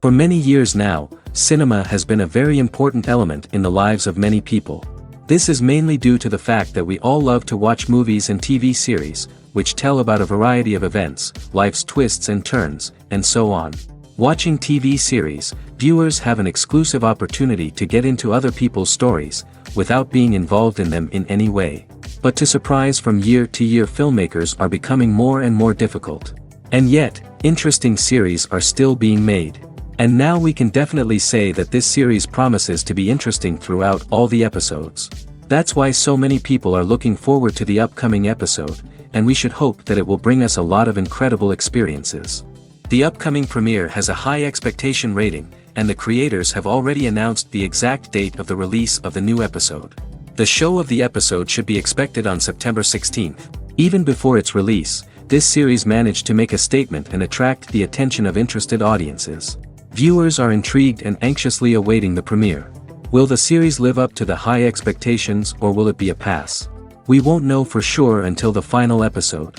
For many years now, cinema has been a very important element in the lives of many people. This is mainly due to the fact that we all love to watch movies and TV series, which tell about a variety of events, life's twists and turns, and so on. Watching TV series, viewers have an exclusive opportunity to get into other people's stories, without being involved in them in any way. But to surprise from year to year, filmmakers are becoming more and more difficult. And yet, interesting series are still being made. And now we can definitely say that this series promises to be interesting throughout all the episodes. That's why so many people are looking forward to the upcoming episode, and we should hope that it will bring us a lot of incredible experiences. The upcoming premiere has a high expectation rating, and the creators have already announced the exact date of the release of the new episode. The show of the episode should be expected on September 16th. Even before its release, this series managed to make a statement and attract the attention of interested audiences. Viewers are intrigued and anxiously awaiting the premiere. Will the series live up to the high expectations, or will it be a pass? We won't know for sure until the final episode.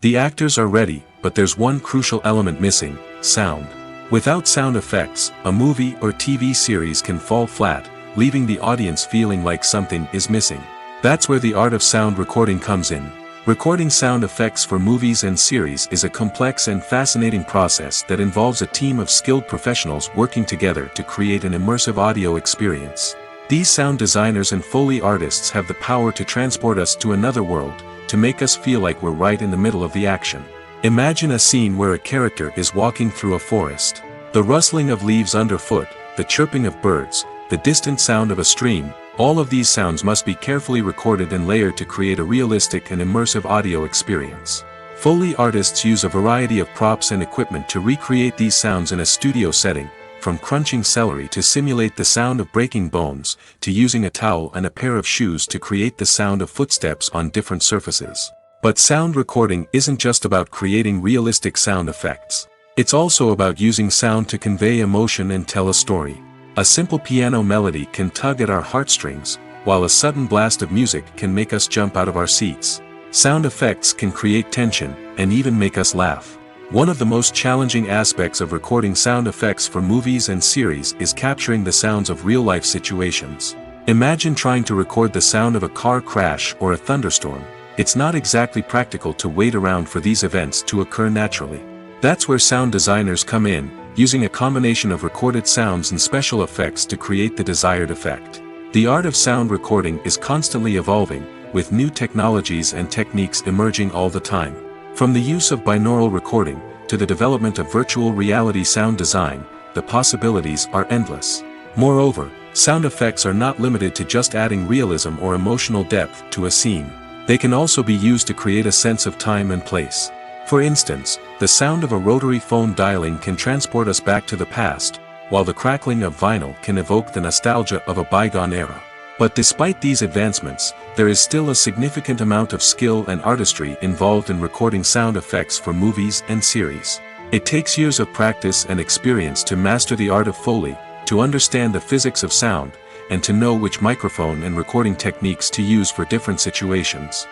The actors are ready, but there's one crucial element missing: sound. Without sound effects, a movie or TV series can fall flat, leaving the audience feeling like something is missing. That's where the art of sound recording comes in. Recording sound effects for movies and series is a complex and fascinating process that involves a team of skilled professionals working together to create an immersive audio experience. These sound designers and Foley artists have the power to transport us to another world, to make us feel like we're right in the middle of the action. Imagine a scene where a character is walking through a forest. The rustling of leaves underfoot, the chirping of birds, the distant sound of a stream, all of these sounds must be carefully recorded and layered to create a realistic and immersive audio experience. Foley artists use a variety of props and equipment to recreate these sounds in a studio setting, from crunching celery to simulate the sound of breaking bones, to using a towel and a pair of shoes to create the sound of footsteps on different surfaces. But sound recording isn't just about creating realistic sound effects. It's also about using sound to convey emotion and tell a story. A simple piano melody can tug at our heartstrings, while a sudden blast of music can make us jump out of our seats. Sound effects can create tension, and even make us laugh. One of the most challenging aspects of recording sound effects for movies and series is capturing the sounds of real-life situations. Imagine trying to record the sound of a car crash or a thunderstorm. It's not exactly practical to wait around for these events to occur naturally. That's where sound designers come in, using a combination of recorded sounds and special effects to create the desired effect. The art of sound recording is constantly evolving, with new technologies and techniques emerging all the time. From the use of binaural recording, to the development of virtual reality sound design, the possibilities are endless. Moreover, sound effects are not limited to just adding realism or emotional depth to a scene. They can also be used to create a sense of time and place. For instance, the sound of a rotary phone dialing can transport us back to the past, while the crackling of vinyl can evoke the nostalgia of a bygone era. But despite these advancements, there is still a significant amount of skill and artistry involved in recording sound effects for movies and series. It takes years of practice and experience to master the art of Foley, to understand the physics of sound, and to know which microphone and recording techniques to use for different situations.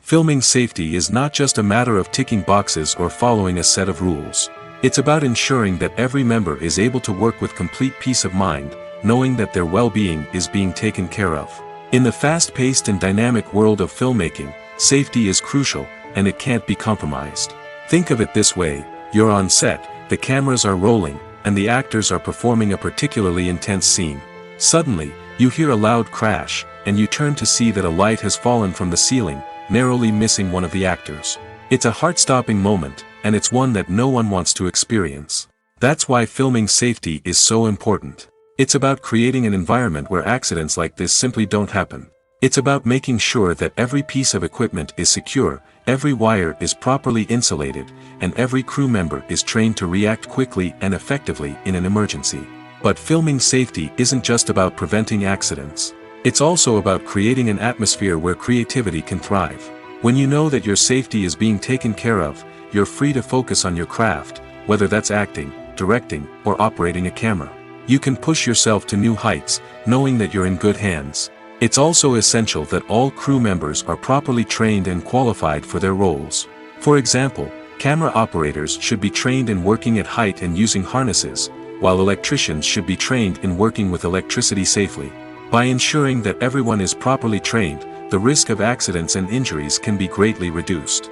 Filming safety is not just a matter of ticking boxes or following a set of rules. It's about ensuring that every member is able to work with complete peace of mind, knowing that their well-being is being taken care of. In the fast-paced and dynamic world of filmmaking, safety is crucial, and it can't be compromised. Think of it this way: you're on set, the cameras are rolling, and the actors are performing a particularly intense scene. Suddenly, you hear a loud crash, and you turn to see that a light has fallen from the ceiling, narrowly missing one of the actors. It's a heart-stopping moment, and it's one that no one wants to experience. That's why filming safety is so important. It's about creating an environment where accidents like this simply don't happen. It's about making sure that every piece of equipment is secure, every wire is properly insulated, and every crew member is trained to react quickly and effectively in an emergency. But filming safety isn't just about preventing accidents. It's also about creating an atmosphere where creativity can thrive. When you know that your safety is being taken care of, you're free to focus on your craft, whether that's acting, directing, or operating a camera. You can push yourself to new heights, knowing that you're in good hands. It's also essential that all crew members are properly trained and qualified for their roles. For example, camera operators should be trained in working at height and using harnesses, while electricians should be trained in working with electricity safely. By ensuring that everyone is properly trained, the risk of accidents and injuries can be greatly reduced.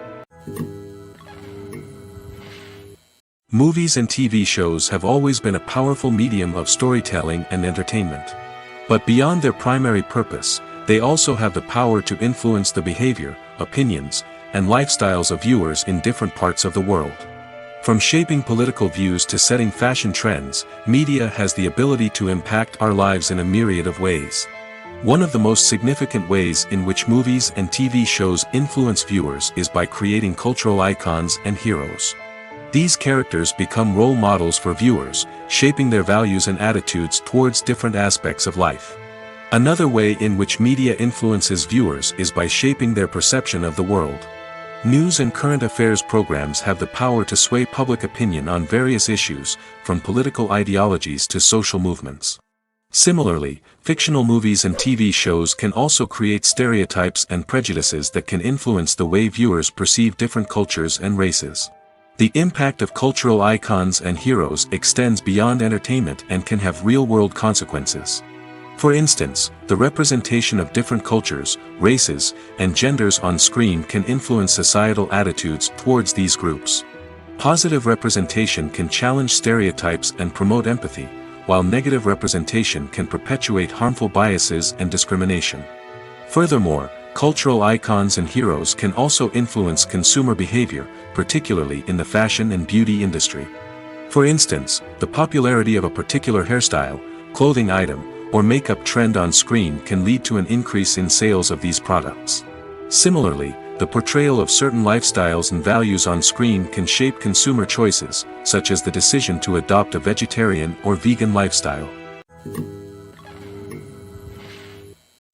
Movies and TV shows have always been a powerful medium of storytelling and entertainment. But beyond their primary purpose, they also have the power to influence the behavior, opinions, and lifestyles of viewers in different parts of the world. From shaping political views to setting fashion trends, media has the ability to impact our lives in a myriad of ways. One of the most significant ways in which movies and TV shows influence viewers is by creating cultural icons and heroes. These characters become role models for viewers, shaping their values and attitudes towards different aspects of life. Another way in which media influences viewers is by shaping their perception of the world. News and current affairs programs have the power to sway public opinion on various issues, from political ideologies to social movements. Similarly, fictional movies and TV shows can also create stereotypes and prejudices that can influence the way viewers perceive different cultures and races. The impact of cultural icons and heroes extends beyond entertainment and can have real-world consequences. For instance, the representation of different cultures, races, and genders on screen can influence societal attitudes towards these groups. Positive representation can challenge stereotypes and promote empathy, while negative representation can perpetuate harmful biases and discrimination. Furthermore, cultural icons and heroes can also influence consumer behavior, particularly in the fashion and beauty industry. For instance, the popularity of a particular hairstyle, clothing item, or makeup trend on screen can lead to an increase in sales of these products. Similarly, the portrayal of certain lifestyles and values on screen can shape consumer choices, such as the decision to adopt a vegetarian or vegan lifestyle.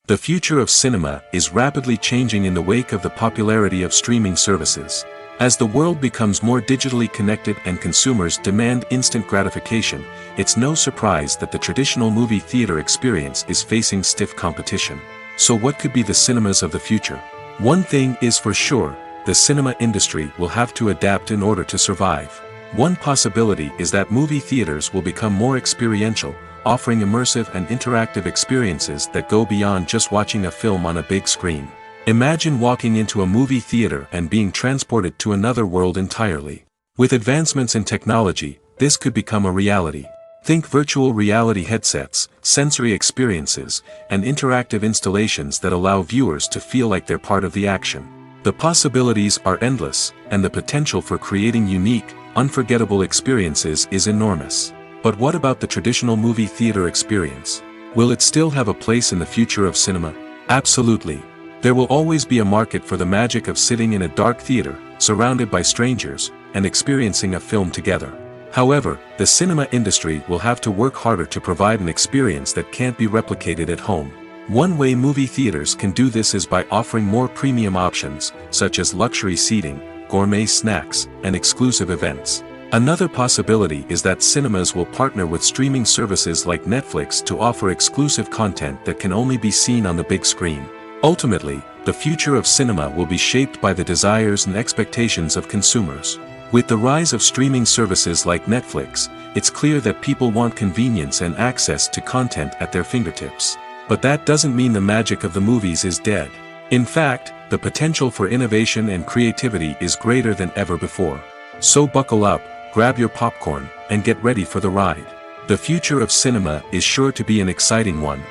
The future of cinema is rapidly changing in the wake of the popularity of streaming services. As the world becomes more digitally connected and consumers demand instant gratification, it's no surprise that the traditional movie theater experience is facing stiff competition. So what could be the cinemas of the future? One thing is for sure, the cinema industry will have to adapt in order to survive. One possibility is that movie theaters will become more experiential, offering immersive and interactive experiences that go beyond just watching a film on a big screen. Imagine walking into a movie theater and being transported to another world entirely. With advancements in technology, this could become a reality. Think virtual reality headsets, sensory experiences, and interactive installations that allow viewers to feel like they're part of the action. The possibilities are endless, and the potential for creating unique, unforgettable experiences is enormous. But what about the traditional movie theater experience? Will it still have a place in the future of cinema? Absolutely. There will always be a market for the magic of sitting in a dark theater, surrounded by strangers, and experiencing a film together. However, the cinema industry will have to work harder to provide an experience that can't be replicated at home. One way movie theaters can do this is by offering more premium options, such as luxury seating, gourmet snacks, and exclusive events. Another possibility is that cinemas will partner with streaming services like Netflix to offer exclusive content that can only be seen on the big screen. Ultimately, the future of cinema will be shaped by the desires and expectations of consumers. With the rise of streaming services like Netflix, it's clear that people want convenience and access to content at their fingertips. But that doesn't mean the magic of the movies is dead. In fact, the potential for innovation and creativity is greater than ever before. So buckle up, grab your popcorn, and get ready for the ride. The future of cinema is sure to be an exciting one.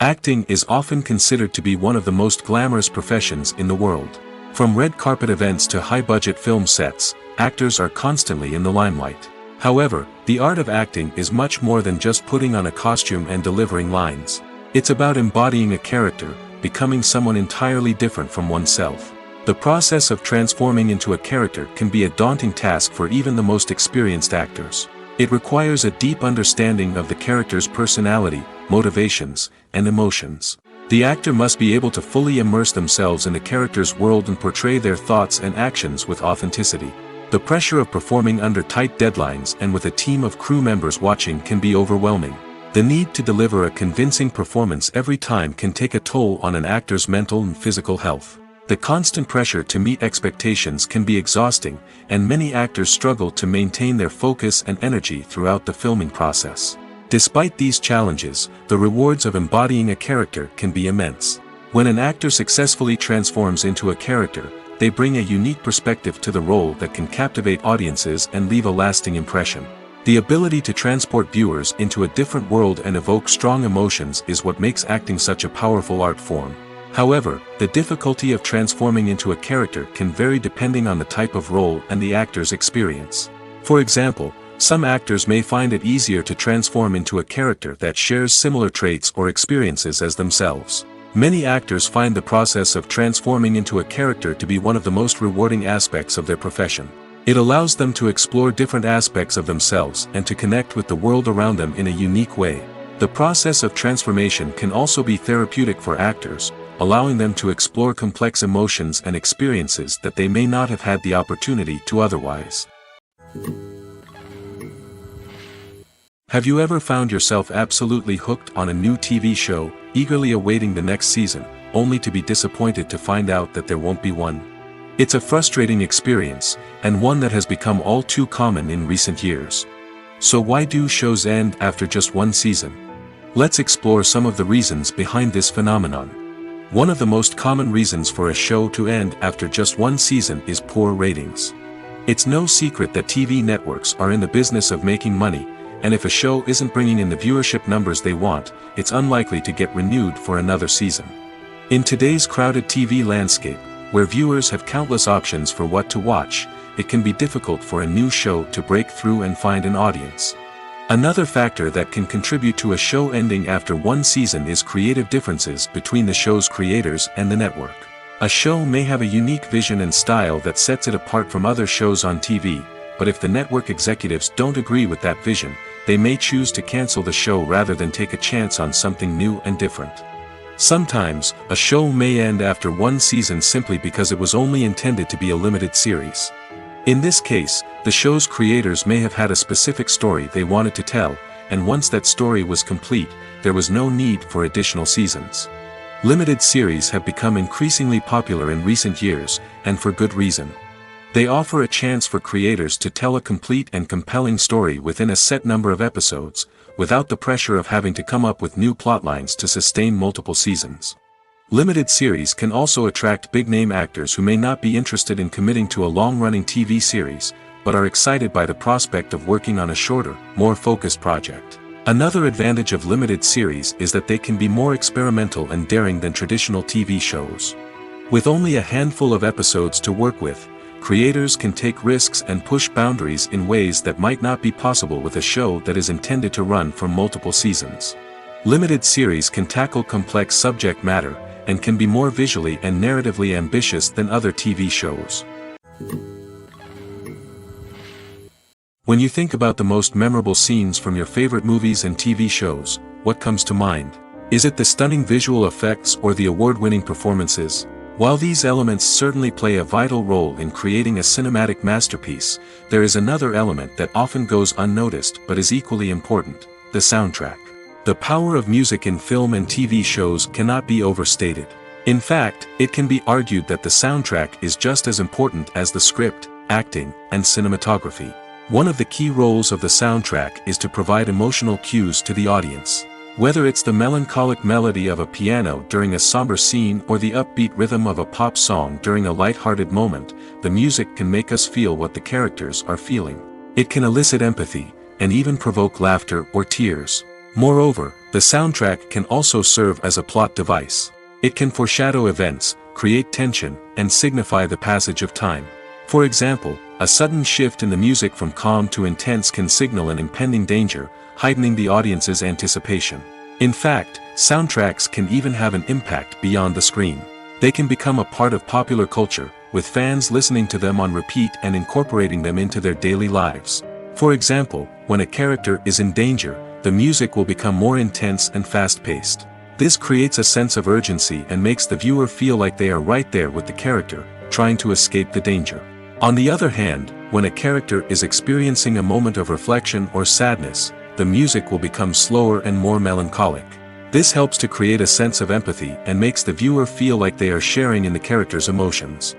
Acting is often considered to be one of the most glamorous professions in the world. From red carpet events to high-budget film sets, actors are constantly in the limelight. However, the art of acting is much more than just putting on a costume and delivering lines. It's about embodying a character, becoming someone entirely different from oneself. The process of transforming into a character can be a daunting task for even the most experienced actors. It requires a deep understanding of the character's personality, motivations, and emotions. The actor must be able to fully immerse themselves in the character's world and portray their thoughts and actions with authenticity. The pressure of performing under tight deadlines and with a team of crew members watching can be overwhelming. The need to deliver a convincing performance every time can take a toll on an actor's mental and physical health. The constant pressure to meet expectations can be exhausting, and many actors struggle to maintain their focus and energy throughout the filming process. Despite these challenges, the rewards of embodying a character can be immense. When an actor successfully transforms into a character, they bring a unique perspective to the role that can captivate audiences and leave a lasting impression. The ability to transport viewers into a different world and evoke strong emotions is what makes acting such a powerful art form. However, the difficulty of transforming into a character can vary depending on the type of role and the actor's experience. For example, some actors may find it easier to transform into a character that shares similar traits or experiences as themselves. Many actors find the process of transforming into a character to be one of the most rewarding aspects of their profession. It allows them to explore different aspects of themselves and to connect with the world around them in a unique way. The process of transformation can also be therapeutic for actors, allowing them to explore complex emotions and experiences that they may not have had the opportunity to otherwise. Have you ever found yourself absolutely hooked on a new TV show, eagerly awaiting the next season, only to be disappointed to find out that there won't be one? It's a frustrating experience, and one that has become all too common in recent years. So why do shows end after just one season? Let's explore some of the reasons behind this phenomenon. One of the most common reasons for a show to end after just one season is poor ratings. It's no secret that TV networks are in the business of making money, and if a show isn't bringing in the viewership numbers they want, it's unlikely to get renewed for another season. In today's crowded TV landscape, where viewers have countless options for what to watch, it can be difficult for a new show to break through and find an audience. Another factor that can contribute to a show ending after one season is creative differences between the show's creators and the network. A show may have a unique vision and style that sets it apart from other shows on TV, but if the network executives don't agree with that vision, they may choose to cancel the show rather than take a chance on something new and different. Sometimes, a show may end after one season simply because it was only intended to be a limited series. In this case, the show's creators may have had a specific story they wanted to tell, and once that story was complete, there was no need for additional seasons. Limited series have become increasingly popular in recent years, and for good reason. They offer a chance for creators to tell a complete and compelling story within a set number of episodes, without the pressure of having to come up with new plotlines to sustain multiple seasons. Limited series can also attract big-name actors who may not be interested in committing to a long-running TV series, but are excited by the prospect of working on a shorter, more focused project. Another advantage of limited series is that they can be more experimental and daring than traditional TV shows. With only a handful of episodes to work with, creators can take risks and push boundaries in ways that might not be possible with a show that is intended to run for multiple seasons. Limited series can tackle complex subject matter, and can be more visually and narratively ambitious than other TV shows. When you think about the most memorable scenes from your favorite movies and TV shows, what comes to mind? Is it the stunning visual effects or the award-winning performances? While these elements certainly play a vital role in creating a cinematic masterpiece, there is another element that often goes unnoticed but is equally important: the soundtrack. The power of music in film and TV shows cannot be overstated. In fact, it can be argued that the soundtrack is just as important as the script, acting, and cinematography. One of the key roles of the soundtrack is to provide emotional cues to the audience. Whether it's the melancholic melody of a piano during a somber scene or the upbeat rhythm of a pop song during a light-hearted moment, the music can make us feel what the characters are feeling. It can elicit empathy, and even provoke laughter or tears. Moreover, the soundtrack can also serve as a plot device. It can foreshadow events, create tension, and signify the passage of time. For example, a sudden shift in the music from calm to intense can signal an impending danger, heightening the audience's anticipation. In fact, soundtracks can even have an impact beyond the screen. They can become a part of popular culture, with fans listening to them on repeat and incorporating them into their daily lives. For example, when a character is in danger, the music will become more intense and fast-paced. This creates a sense of urgency and makes the viewer feel like they are right there with the character, trying to escape the danger. On the other hand, when a character is experiencing a moment of reflection or sadness, the music will become slower and more melancholic. This helps to create a sense of empathy and makes the viewer feel like they are sharing in the character's emotions.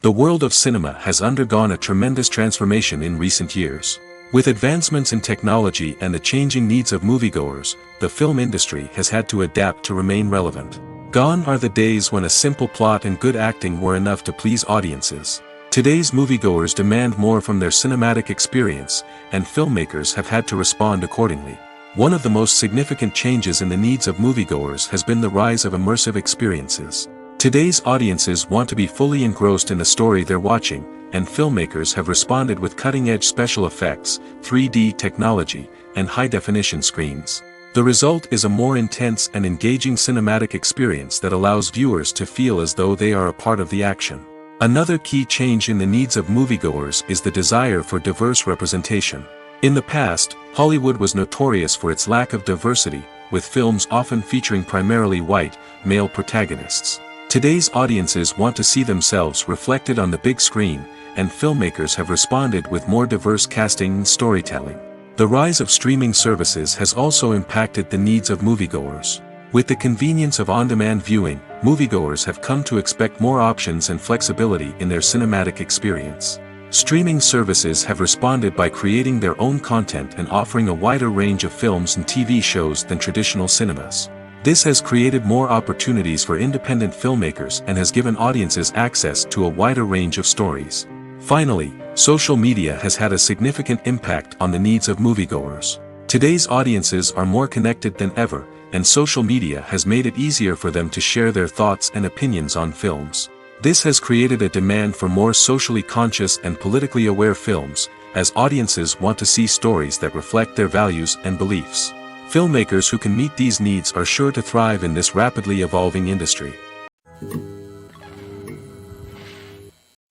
The world of cinema has undergone a tremendous transformation in recent years. With advancements in technology and the changing needs of moviegoers, the film industry has had to adapt to remain relevant. Gone are the days when a simple plot and good acting were enough to please audiences. Today's moviegoers demand more from their cinematic experience, and filmmakers have had to respond accordingly. One of the most significant changes in the needs of moviegoers has been the rise of immersive experiences. Today's audiences want to be fully engrossed in the story they're watching, and filmmakers have responded with cutting-edge special effects, 3D technology, and high-definition screens. The result is a more intense and engaging cinematic experience that allows viewers to feel as though they are a part of the action. Another key change in the needs of moviegoers is the desire for diverse representation. In the past, Hollywood was notorious for its lack of diversity, with films often featuring primarily white, male protagonists. Today's audiences want to see themselves reflected on the big screen, and filmmakers have responded with more diverse casting and storytelling. The rise of streaming services has also impacted the needs of moviegoers. With the convenience of on-demand viewing, moviegoers have come to expect more options and flexibility in their cinematic experience. Streaming services have responded by creating their own content and offering a wider range of films and TV shows than traditional cinemas. This has created more opportunities for independent filmmakers and has given audiences access to a wider range of stories. Finally, social media has had a significant impact on the needs of moviegoers. Today's audiences are more connected than ever, and social media has made it easier for them to share their thoughts and opinions on films. This has created a demand for more socially conscious and politically aware films, as audiences want to see stories that reflect their values and beliefs. Filmmakers who can meet these needs are sure to thrive in this rapidly evolving industry.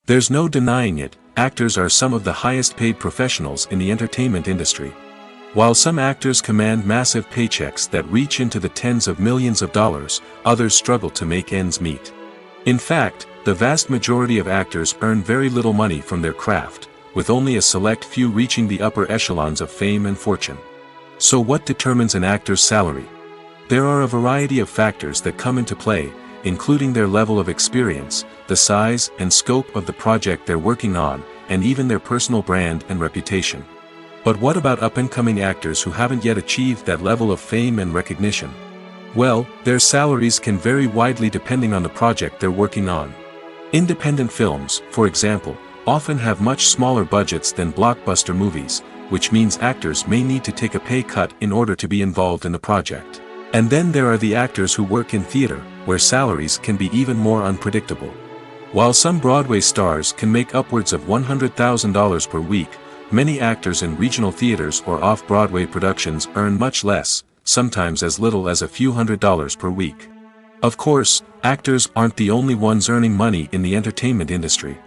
There's no denying it, actors are some of the highest paid professionals in the entertainment industry. While some actors command massive paychecks that reach into the tens of millions of dollars, others struggle to make ends meet. In fact, the vast majority of actors earn very little money from their craft, with only a select few reaching the upper echelons of fame and fortune. So what determines an actor's salary? There are a variety of factors that come into play, including their level of experience, the size and scope of the project they're working on, and even their personal brand and reputation. But what about up-and-coming actors who haven't yet achieved that level of fame and recognition? Well, their salaries can vary widely depending on the project they're working on. Independent films, for example, often have much smaller budgets than blockbuster movies, which means actors may need to take a pay cut in order to be involved in the project. And then there are the actors who work in theater, where salaries can be even more unpredictable. While some Broadway stars can make upwards of $100,000 per week, many actors in regional theaters or off-Broadway productions earn much less, sometimes as little as a few $100s per week. Of course, actors aren't the only ones earning money in the entertainment industry.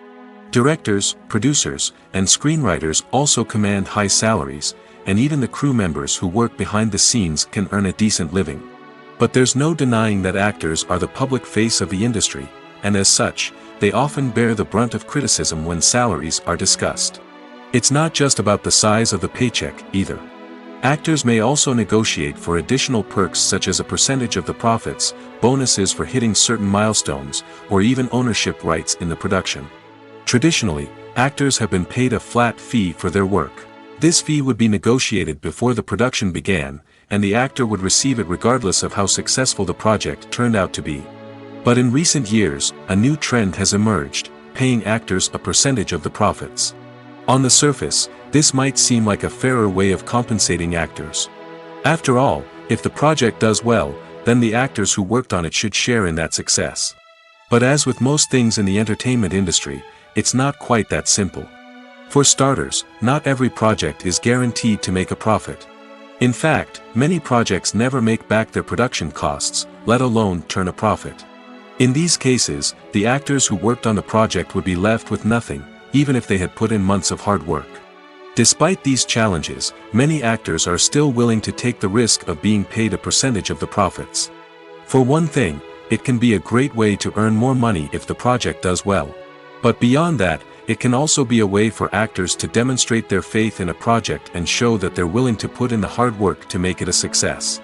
Directors, producers, and screenwriters also command high salaries, and even the crew members who work behind the scenes can earn a decent living. But there's no denying that actors are the public face of the industry, and as such, they often bear the brunt of criticism when salaries are discussed. It's not just about the size of the paycheck, either. Actors may also negotiate for additional perks such as a percentage of the profits, bonuses for hitting certain milestones, or even ownership rights in the production. Traditionally, actors have been paid a flat fee for their work. This fee would be negotiated before the production began, and the actor would receive it regardless of how successful the project turned out to be. But in recent years, a new trend has emerged, paying actors a percentage of the profits. On the surface, this might seem like a fairer way of compensating actors. After all, if the project does well, then the actors who worked on it should share in that success. But as with most things in the entertainment industry, it's not quite that simple. For starters, not every project is guaranteed to make a profit. In fact, many projects never make back their production costs, let alone turn a profit. In these cases, the actors who worked on the project would be left with nothing, even if they had put in months of hard work. Despite these challenges, many actors are still willing to take the risk of being paid a percentage of the profits. For one thing, it can be a great way to earn more money if the project does well. But beyond that, it can also be a way for actors to demonstrate their faith in a project and show that they're willing to put in the hard work to make it a success.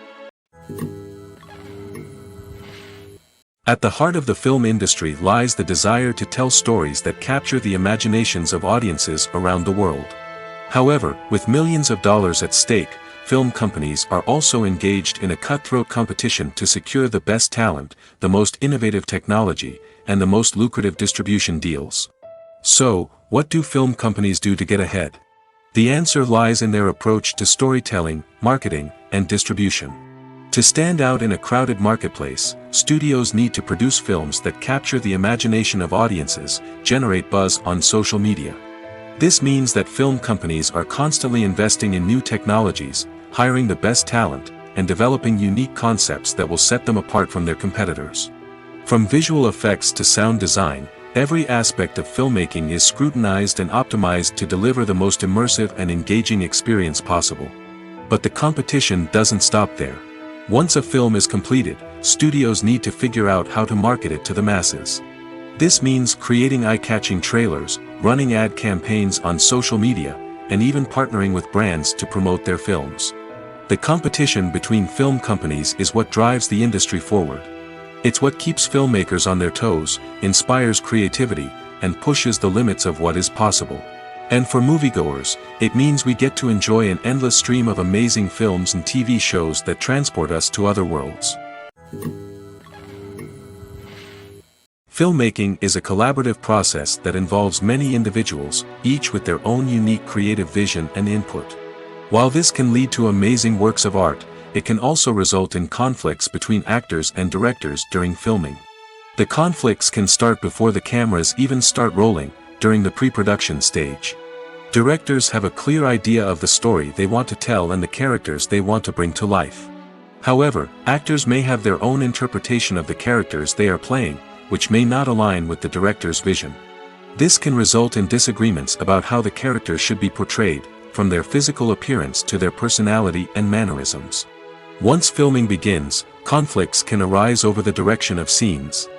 At the heart of the film industry lies the desire to tell stories that capture the imaginations of audiences around the world. However, with millions of dollars at stake, film companies are also engaged in a cutthroat competition to secure the best talent, the most innovative technology, and the most lucrative distribution deals. So, what do film companies do to get ahead? The answer lies in their approach to storytelling, marketing, and distribution. To stand out in a crowded marketplace, studios need to produce films that capture the imagination of audiences, generate buzz on social media. This means that film companies are constantly investing in new technologies, hiring the best talent, and developing unique concepts that will set them apart from their competitors. From visual effects to sound design, every aspect of filmmaking is scrutinized and optimized to deliver the most immersive and engaging experience possible. But the competition doesn't stop there. Once a film is completed, studios need to figure out how to market it to the masses. This means creating eye-catching trailers, running ad campaigns on social media, and even partnering with brands to promote their films. The competition between film companies is what drives the industry forward. It's what keeps filmmakers on their toes, inspires creativity, and pushes the limits of what is possible. And for moviegoers, it means we get to enjoy an endless stream of amazing films and TV shows that transport us to other worlds. Filmmaking is a collaborative process that involves many individuals, each with their own unique creative vision and input. While this can lead to amazing works of art, it can also result in conflicts between actors and directors during filming. The conflicts can start before the cameras even start rolling, during the pre-production stage. Directors have a clear idea of the story they want to tell and the characters they want to bring to life. However, actors may have their own interpretation of the characters they are playing, which may not align with the director's vision. This can result in disagreements about how the characters should be portrayed, from their physical appearance to their personality and mannerisms. Once filming begins, conflicts can arise over the direction of scenes.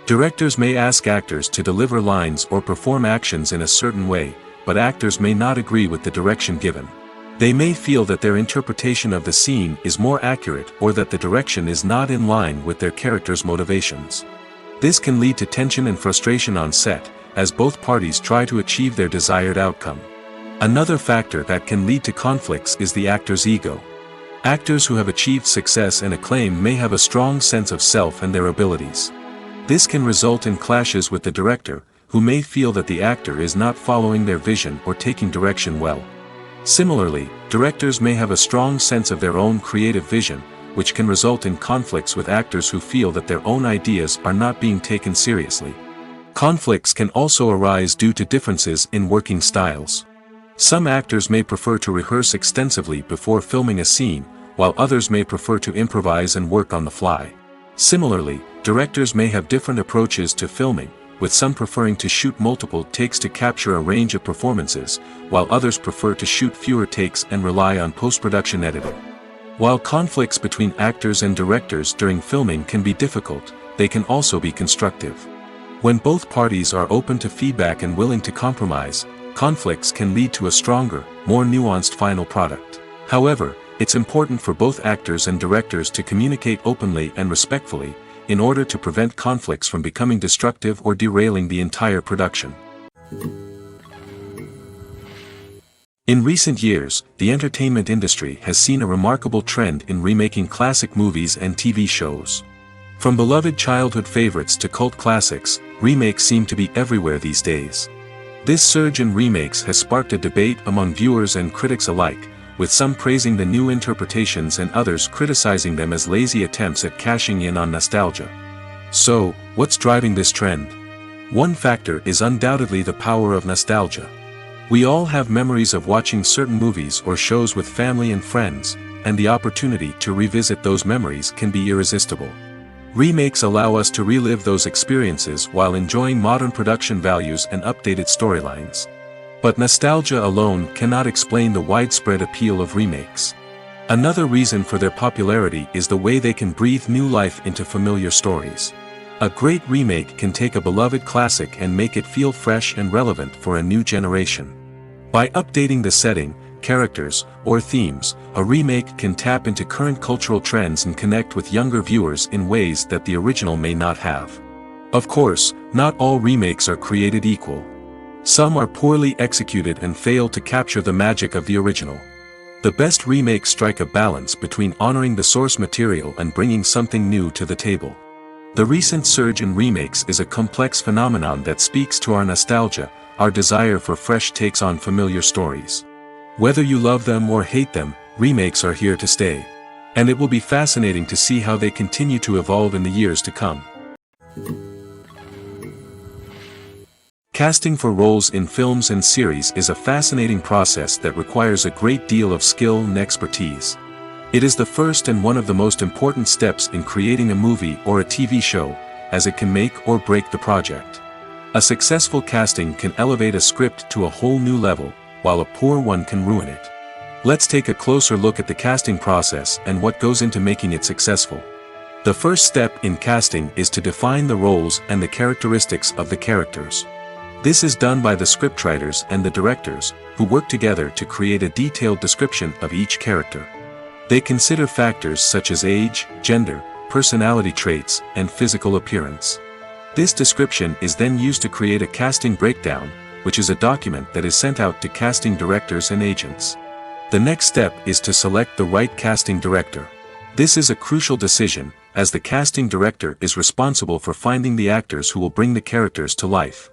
Directors may ask actors to deliver lines or perform actions in a certain way, but actors may not agree with the direction given. They may feel that their interpretation of the scene is more accurate or that the direction is not in line with their character's motivations. This can lead to tension and frustration on set, as both parties try to achieve their desired outcome. Another factor that can lead to conflicts is the actor's ego. Actors who have achieved success and acclaim may have a strong sense of self and their abilities. This can result in clashes with the director, who may feel that the actor is not following their vision or taking direction well. Similarly, directors may have a strong sense of their own creative vision, which can result in conflicts with actors who feel that their own ideas are not being taken seriously. Conflicts can also arise due to differences in working styles. Some actors may prefer to rehearse extensively before filming a scene, while others may prefer to improvise and work on the fly. Similarly, directors may have different approaches to filming, with some preferring to shoot multiple takes to capture a range of performances, while others prefer to shoot fewer takes and rely on post-production editing. While conflicts between actors and directors during filming can be difficult, they can also be constructive. When both parties are open to feedback and willing to compromise, conflicts can lead to a stronger, more nuanced final product. However, it's important for both actors and directors to communicate openly and respectfully, in order to prevent conflicts from becoming destructive or derailing the entire production. In recent years, the entertainment industry has seen a remarkable trend in remaking classic movies and TV shows. From beloved childhood favorites to cult classics, remakes seem to be everywhere these days. This surge in remakes has sparked a debate among viewers and critics alike, with some praising the new interpretations and others criticizing them as lazy attempts at cashing in on nostalgia. So, what's driving this trend? One factor is undoubtedly the power of nostalgia. We all have memories of watching certain movies or shows with family and friends, and the opportunity to revisit those memories can be irresistible. Remakes allow us to relive those experiences while enjoying modern production values and updated storylines. But nostalgia alone cannot explain the widespread appeal of remakes. Another reason for their popularity is the way they can breathe new life into familiar stories. A great remake can take a beloved classic and make it feel fresh and relevant for a new generation. By updating the setting, characters, or themes, a remake can tap into current cultural trends and connect with younger viewers in ways that the original may not have. Of course, not all remakes are created equal. Some are poorly executed and fail to capture the magic of the original. The best remakes strike a balance between honoring the source material and bringing something new to the table. The recent surge in remakes is a complex phenomenon that speaks to our nostalgia, our desire for fresh takes on familiar stories. Whether you love them or hate them, remakes are here to stay. And it will be fascinating to see how they continue to evolve in the years to come. Casting for roles in films and series is a fascinating process that requires a great deal of skill and expertise. It is the first and one of the most important steps in creating a movie or a TV show, as it can make or break the project. A successful casting can elevate a script to a whole new level, while a poor one can ruin it. Let's take a closer look at the casting process and what goes into making it successful. The first step in casting is to define the roles and the characteristics of the characters. This is done by the scriptwriters and the directors, who work together to create a detailed description of each character. They consider factors such as age, gender, personality traits, and physical appearance. This description is then used to create a casting breakdown, which is a document that is sent out to casting directors and agents. The next step is to select the right casting director. This is a crucial decision, as the casting director is responsible for finding the actors who will bring the characters to life.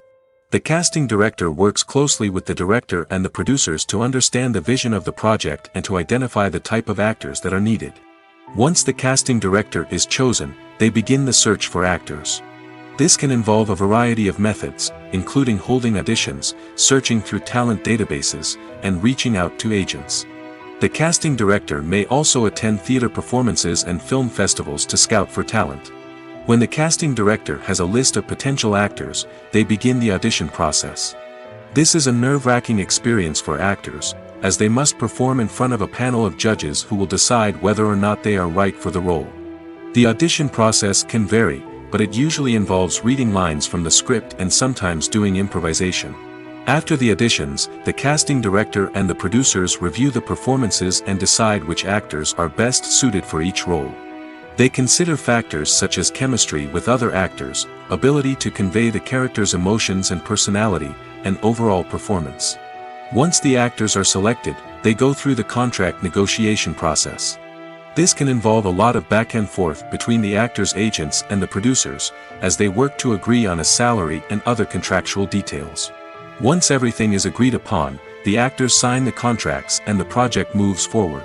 The casting director works closely with the director and the producers to understand the vision of the project and to identify the type of actors that are needed. Once the casting director is chosen, they begin the search for actors. This can involve a variety of methods, including holding auditions, searching through talent databases, and reaching out to agents. The casting director may also attend theater performances and film festivals to scout for talent. When the casting director has a list of potential actors, they begin the audition process. This is a nerve-wracking experience for actors, as they must perform in front of a panel of judges who will decide whether or not they are right for the role. The audition process can vary, but it usually involves reading lines from the script and sometimes doing improvisation. After the auditions, the casting director and the producers review the performances and decide which actors are best suited for each role. They consider factors such as chemistry with other actors, ability to convey the character's emotions and personality, and overall performance. Once the actors are selected, they go through the contract negotiation process. This can involve a lot of back and forth between the actors' agents and the producers, as they work to agree on a salary and other contractual details. Once everything is agreed upon, the actors sign the contracts and the project moves forward.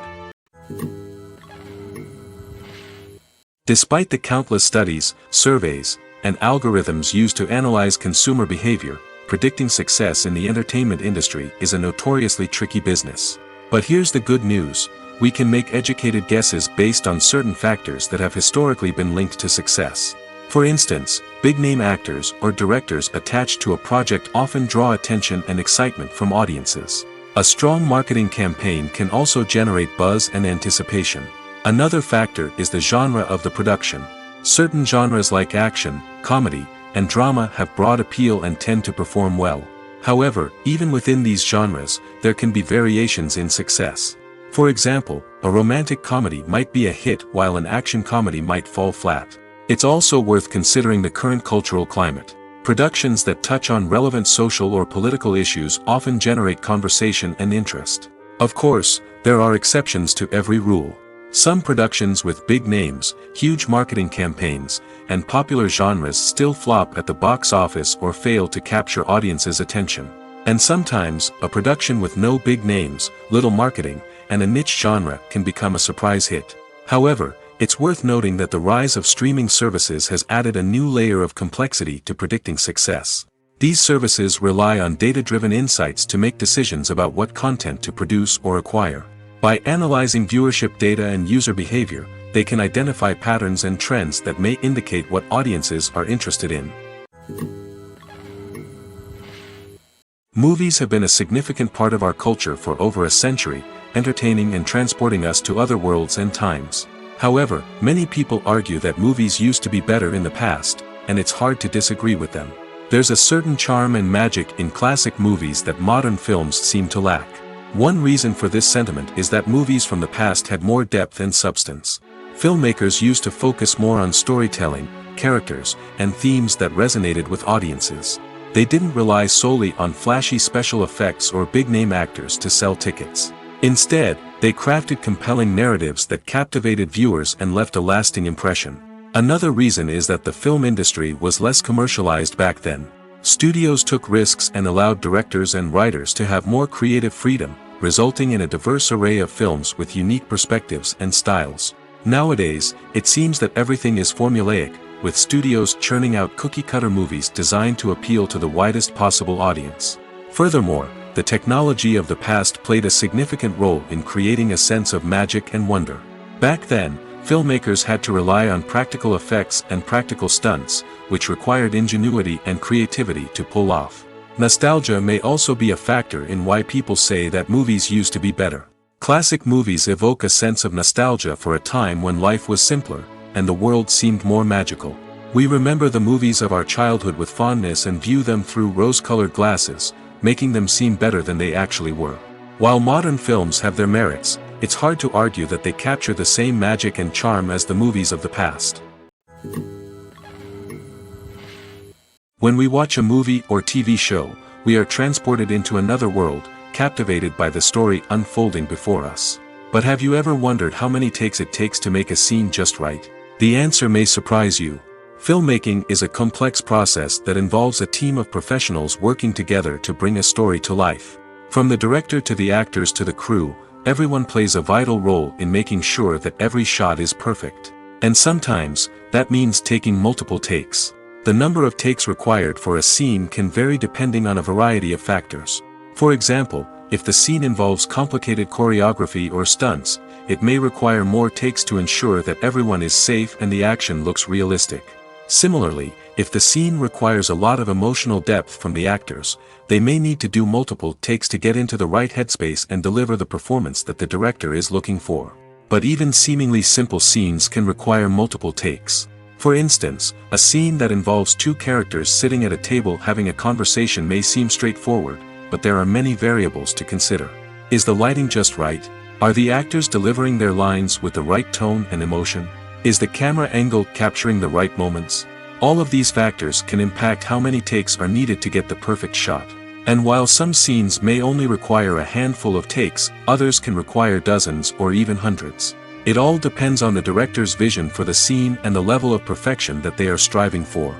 Despite the countless studies, surveys, and algorithms used to analyze consumer behavior, predicting success in the entertainment industry is a notoriously tricky business. But here's the good news: we can make educated guesses based on certain factors that have historically been linked to success. For instance, big-name actors or directors attached to a project often draw attention and excitement from audiences. A strong marketing campaign can also generate buzz and anticipation. Another factor is the genre of the production. Certain genres like action, comedy, and drama have broad appeal and tend to perform well. However, even within these genres, there can be variations in success. For example, a romantic comedy might be a hit while an action comedy might fall flat. It's also worth considering the current cultural climate. Productions that touch on relevant social or political issues often generate conversation and interest. Of course, there are exceptions to every rule. Some productions with big names, huge marketing campaigns, and popular genres still flop at the box office or fail to capture audiences' attention. And sometimes, a production with no big names, little marketing, and a niche genre can become a surprise hit. However, it's worth noting that the rise of streaming services has added a new layer of complexity to predicting success. These services rely on data-driven insights to make decisions about what content to produce or acquire. By analyzing viewership data and user behavior, they can identify patterns and trends that may indicate what audiences are interested in. Movies have been a significant part of our culture for over a century, entertaining and transporting us to other worlds and times. However, many people argue that movies used to be better in the past, and it's hard to disagree with them. There's a certain charm and magic in classic movies that modern films seem to lack. One reason for this sentiment is that movies from the past had more depth and substance. Filmmakers used to focus more on storytelling, characters, and themes that resonated with audiences. They didn't rely solely on flashy special effects or big-name actors to sell tickets. Instead, they crafted compelling narratives that captivated viewers and left a lasting impression. Another reason is that the film industry was less commercialized back then. Studios took risks and allowed directors and writers to have more creative freedom, resulting in a diverse array of films with unique perspectives and styles. Nowadays, it seems that everything is formulaic, with studios churning out cookie-cutter movies designed to appeal to the widest possible audience. Furthermore, the technology of the past played a significant role in creating a sense of magic and wonder. Back then, filmmakers had to rely on practical effects and practical stunts, which required ingenuity and creativity to pull off. Nostalgia may also be a factor in why people say that movies used to be better. Classic movies evoke a sense of nostalgia for a time when life was simpler, and the world seemed more magical. We remember the movies of our childhood with fondness and view them through rose-colored glasses, making them seem better than they actually were. While modern films have their merits, it's hard to argue that they capture the same magic and charm as the movies of the past. When we watch a movie or TV show, we are transported into another world, captivated by the story unfolding before us. But have you ever wondered how many takes it takes to make a scene just right? The answer may surprise you. Filmmaking is a complex process that involves a team of professionals working together to bring a story to life. From the director to the actors to the crew, everyone plays a vital role in making sure that every shot is perfect. And sometimes, that means taking multiple takes. The number of takes required for a scene can vary depending on a variety of factors. For example, if the scene involves complicated choreography or stunts, it may require more takes to ensure that everyone is safe and the action looks realistic. Similarly, if the scene requires a lot of emotional depth from the actors, they may need to do multiple takes to get into the right headspace and deliver the performance that the director is looking for. But even seemingly simple scenes can require multiple takes. For instance, a scene that involves two characters sitting at a table having a conversation may seem straightforward, but there are many variables to consider. Is the lighting just right? Are the actors delivering their lines with the right tone and emotion? Is the camera angle capturing the right moments? All of these factors can impact how many takes are needed to get the perfect shot. And while some scenes may only require a handful of takes, others can require dozens or even hundreds. It all depends on the director's vision for the scene and the level of perfection that they are striving for.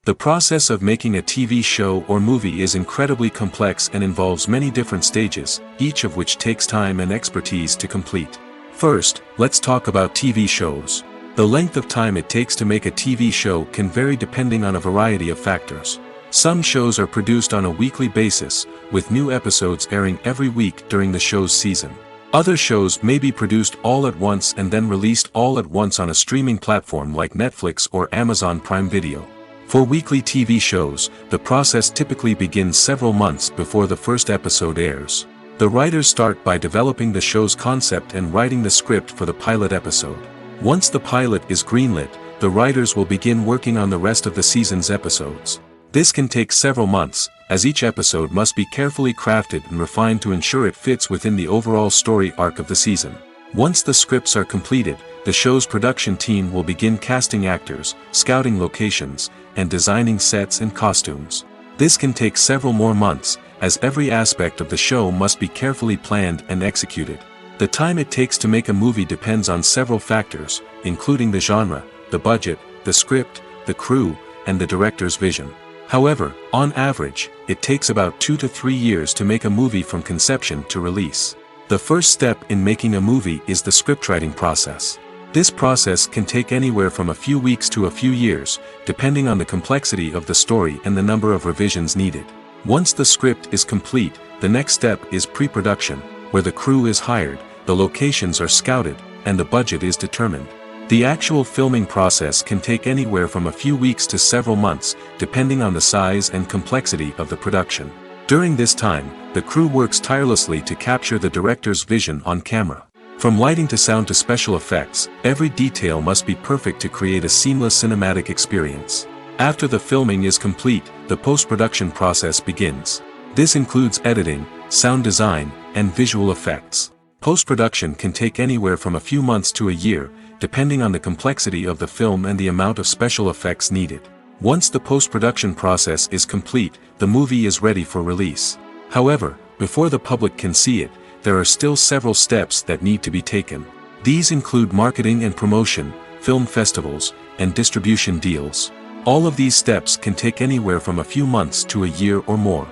The process of making a TV show or movie is incredibly complex and involves many different stages, each of which takes time and expertise to complete. First, let's talk about TV shows. The length of time it takes to make a TV show can vary depending on a variety of factors. Some shows are produced on a weekly basis, with new episodes airing every week during the show's season. Other shows may be produced all at once and then released all at once on a streaming platform like Netflix or Amazon Prime Video. For weekly TV shows, the process typically begins several months before the first episode airs. The writers start by developing the show's concept and writing the script for the pilot episode. Once the pilot is greenlit, the writers will begin working on the rest of the season's episodes. This can take several months, as each episode must be carefully crafted and refined to ensure it fits within the overall story arc of the season. Once the scripts are completed, the show's production team will begin casting actors, scouting locations, and designing sets and costumes. This can take several more months, as every aspect of the show must be carefully planned and executed. The time it takes to make a movie depends on several factors, including the genre, the budget, the script, the crew, and the director's vision. However, on average, it takes about 2 to 3 years to make a movie from conception to release. The first step in making a movie is the scriptwriting process. This process can take anywhere from a few weeks to a few years, depending on the complexity of the story and the number of revisions needed. Once the script is complete, the next step is pre-production, where the crew is hired, the locations are scouted, and the budget is determined. The actual filming process can take anywhere from a few weeks to several months, depending on the size and complexity of the production. During this time, the crew works tirelessly to capture the director's vision on camera. From lighting to sound to special effects, every detail must be perfect to create a seamless cinematic experience. After the filming is complete, the post-production process begins. This includes editing, sound design, and visual effects. Post-production can take anywhere from a few months to a year, depending on the complexity of the film and the amount of special effects needed. Once the post-production process is complete, the movie is ready for release. However, before the public can see it, there are still several steps that need to be taken. These include marketing and promotion, film festivals, and distribution deals. All of these steps can take anywhere from a few months to a year or more.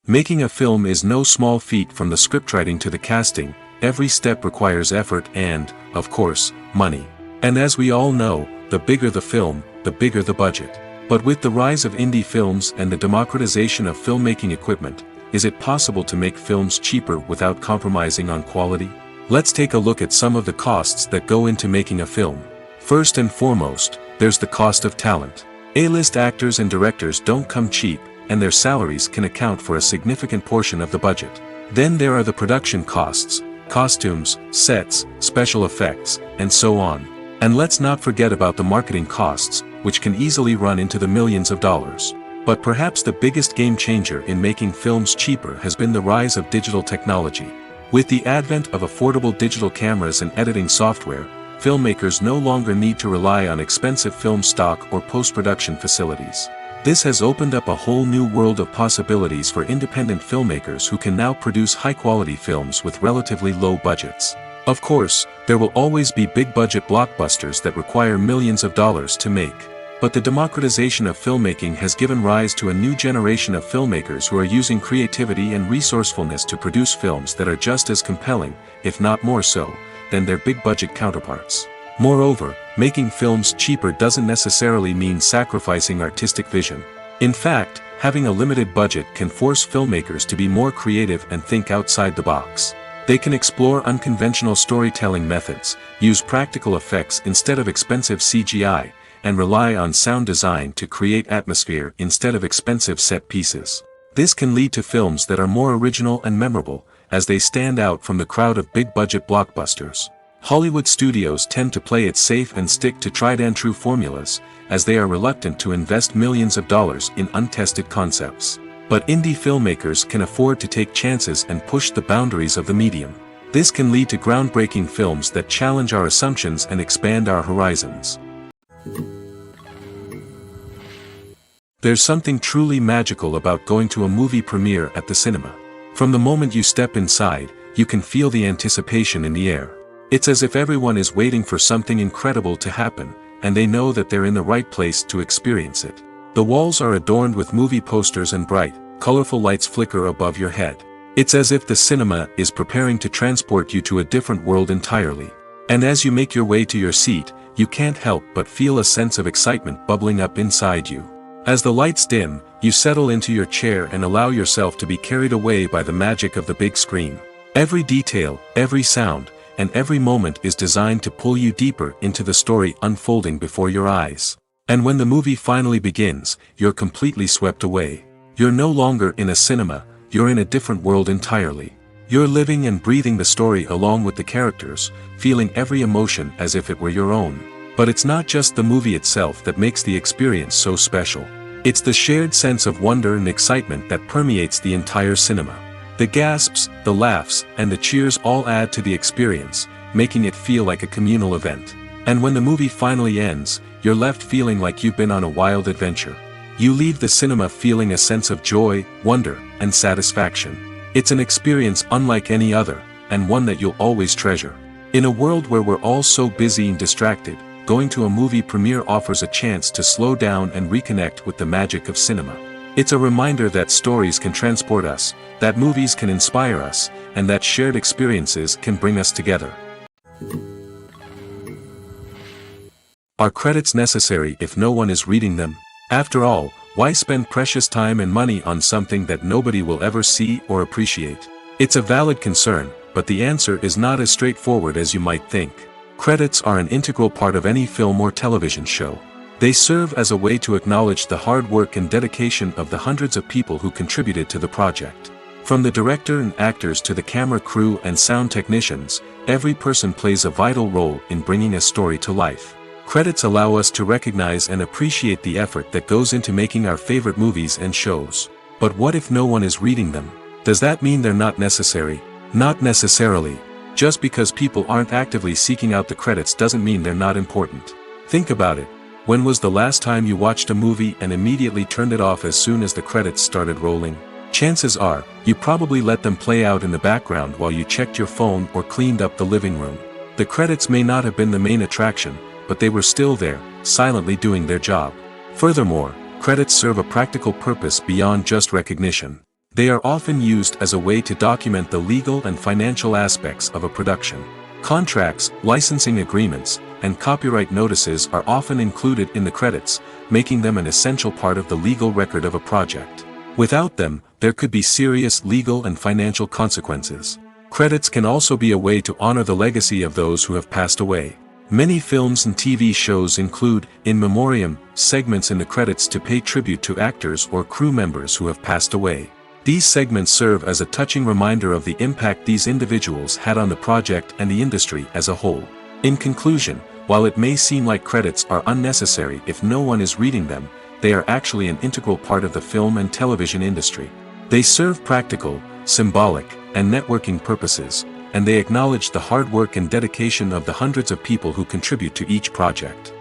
Making a film is no small feat. From the scriptwriting to the casting, every step requires effort and, of course, money. And as we all know, the bigger the film, the bigger the budget. But with the rise of indie films and the democratization of filmmaking equipment, is it possible to make films cheaper without compromising on quality? Let's take a look at some of the costs that go into making a film. First and foremost, there's the cost of talent. A-list actors and directors don't come cheap, and their salaries can account for a significant portion of the budget. Then there are the production costs, costumes, sets, special effects, and so on. And let's not forget about the marketing costs, which can easily run into the millions of dollars. But perhaps the biggest game changer in making films cheaper has been the rise of digital technology. With the advent of affordable digital cameras and editing software, filmmakers no longer need to rely on expensive film stock or post-production facilities. This has opened up a whole new world of possibilities for independent filmmakers who can now produce high-quality films with relatively low budgets. Of course, there will always be big-budget blockbusters that require millions of dollars to make. But the democratization of filmmaking has given rise to a new generation of filmmakers who are using creativity and resourcefulness to produce films that are just as compelling, if not more so, than their big-budget counterparts. Moreover, making films cheaper doesn't necessarily mean sacrificing artistic vision. In fact, having a limited budget can force filmmakers to be more creative and think outside the box. They can explore unconventional storytelling methods, use practical effects instead of expensive CGI, and rely on sound design to create atmosphere instead of expensive set pieces. This can lead to films that are more original and memorable, as they stand out from the crowd of big-budget blockbusters. Hollywood studios tend to play it safe and stick to tried-and-true formulas, as they are reluctant to invest millions of dollars in untested concepts. But indie filmmakers can afford to take chances and push the boundaries of the medium. This can lead to groundbreaking films that challenge our assumptions and expand our horizons. There's something truly magical about going to a movie premiere at the cinema. From the moment you step inside, you can feel the anticipation in the air. It's as if everyone is waiting for something incredible to happen, and they know that they're in the right place to experience it. The walls are adorned with movie posters and bright, colorful lights flicker above your head. It's as if the cinema is preparing to transport you to a different world entirely. And as you make your way to your seat, you can't help but feel a sense of excitement bubbling up inside you. As the lights dim, you settle into your chair and allow yourself to be carried away by the magic of the big screen. Every detail, every sound, and every moment is designed to pull you deeper into the story unfolding before your eyes. And when the movie finally begins, you're completely swept away. You're no longer in a cinema, you're in a different world entirely. You're living and breathing the story along with the characters, feeling every emotion as if it were your own. But it's not just the movie itself that makes the experience so special. It's the shared sense of wonder and excitement that permeates the entire cinema. The gasps, the laughs, and the cheers all add to the experience, making it feel like a communal event. And when the movie finally ends, you're left feeling like you've been on a wild adventure. You leave the cinema feeling a sense of joy, wonder, and satisfaction. It's an experience unlike any other, and one that you'll always treasure. In a world where we're all so busy and distracted, going to a movie premiere offers a chance to slow down and reconnect with the magic of cinema. It's a reminder that stories can transport us, that movies can inspire us, and that shared experiences can bring us together. Are credits necessary if no one is reading them? After all, why spend precious time and money on something that nobody will ever see or appreciate? It's a valid concern, but the answer is not as straightforward as you might think. Credits are an integral part of any film or television show. They serve as a way to acknowledge the hard work and dedication of the hundreds of people who contributed to the project. From the director and actors to the camera crew and sound technicians, every person plays a vital role in bringing a story to life. Credits allow us to recognize and appreciate the effort that goes into making our favorite movies and shows. But what if no one is reading them? Does that mean they're not necessary? Not necessarily. Just because people aren't actively seeking out the credits doesn't mean they're not important. Think about it. When was the last time you watched a movie and immediately turned it off as soon as the credits started rolling? Chances are, you probably let them play out in the background while you checked your phone or cleaned up the living room. The credits may not have been the main attraction, but they were still there, silently doing their job. Furthermore, credits serve a practical purpose beyond just recognition. They are often used as a way to document the legal and financial aspects of a production. Contracts, licensing agreements, and copyright notices are often included in the credits, making them an essential part of the legal record of a project. Without them, there could be serious legal and financial consequences. Credits can also be a way to honor the legacy of those who have passed away. Many films and TV shows include, in memoriam, segments in the credits to pay tribute to actors or crew members who have passed away. These segments serve as a touching reminder of the impact these individuals had on the project and the industry as a whole. In conclusion, while it may seem like credits are unnecessary if no one is reading them, they are actually an integral part of the film and television industry. They serve practical, symbolic, and networking purposes, and they acknowledge the hard work and dedication of the hundreds of people who contribute to each project.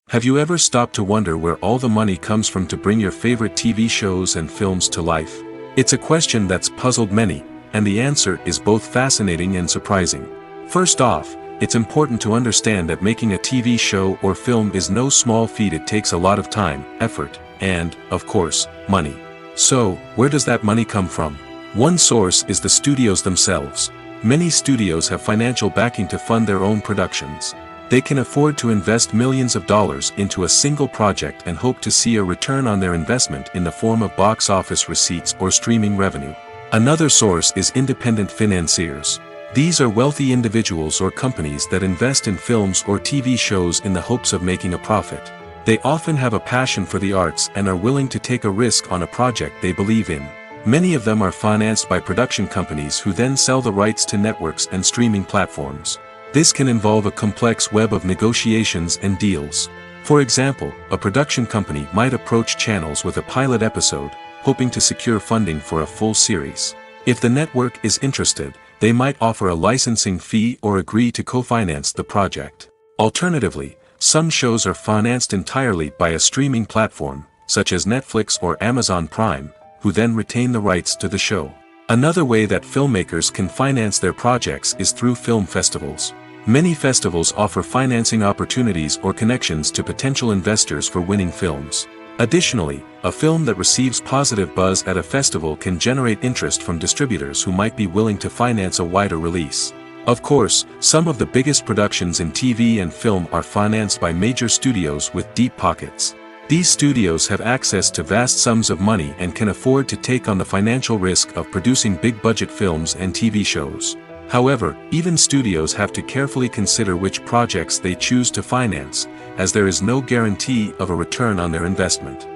Have you ever stopped to wonder where all the money comes from to bring your favorite TV shows and films to life? It's a question that's puzzled many, and the answer is both fascinating and surprising. First off, it's important to understand that making a TV show or film is no small feat. It takes a lot of time, effort, and, of course, money. So, where does that money come from? One source is the studios themselves. Many studios have financial backing to fund their own productions. They can afford to invest millions of dollars into a single project and hope to see a return on their investment in the form of box office receipts or streaming revenue. Another source is independent financiers. These are wealthy individuals or companies that invest in films or TV shows in the hopes of making a profit. They often have a passion for the arts and are willing to take a risk on a project they believe in. Many of them are financed by production companies who then sell the rights to networks and streaming platforms. This can involve a complex web of negotiations and deals. For example, a production company might approach channels with a pilot episode, hoping to secure funding for a full series. If the network is interested, they might offer a licensing fee or agree to co-finance the project. Alternatively, some shows are financed entirely by a streaming platform, such as Netflix or Amazon Prime, who then retain the rights to the show. Another way that filmmakers can finance their projects is through film festivals. Many festivals offer financing opportunities or connections to potential investors for winning films. Additionally, a film that receives positive buzz at a festival can generate interest from distributors who might be willing to finance a wider release. Of course, some of the biggest productions in TV and film are financed by major studios with deep pockets. These studios have access to vast sums of money and can afford to take on the financial risk of producing big-budget films and TV shows. However, even studios have to carefully consider which projects they choose to finance, as there is no guarantee of a return on their investment.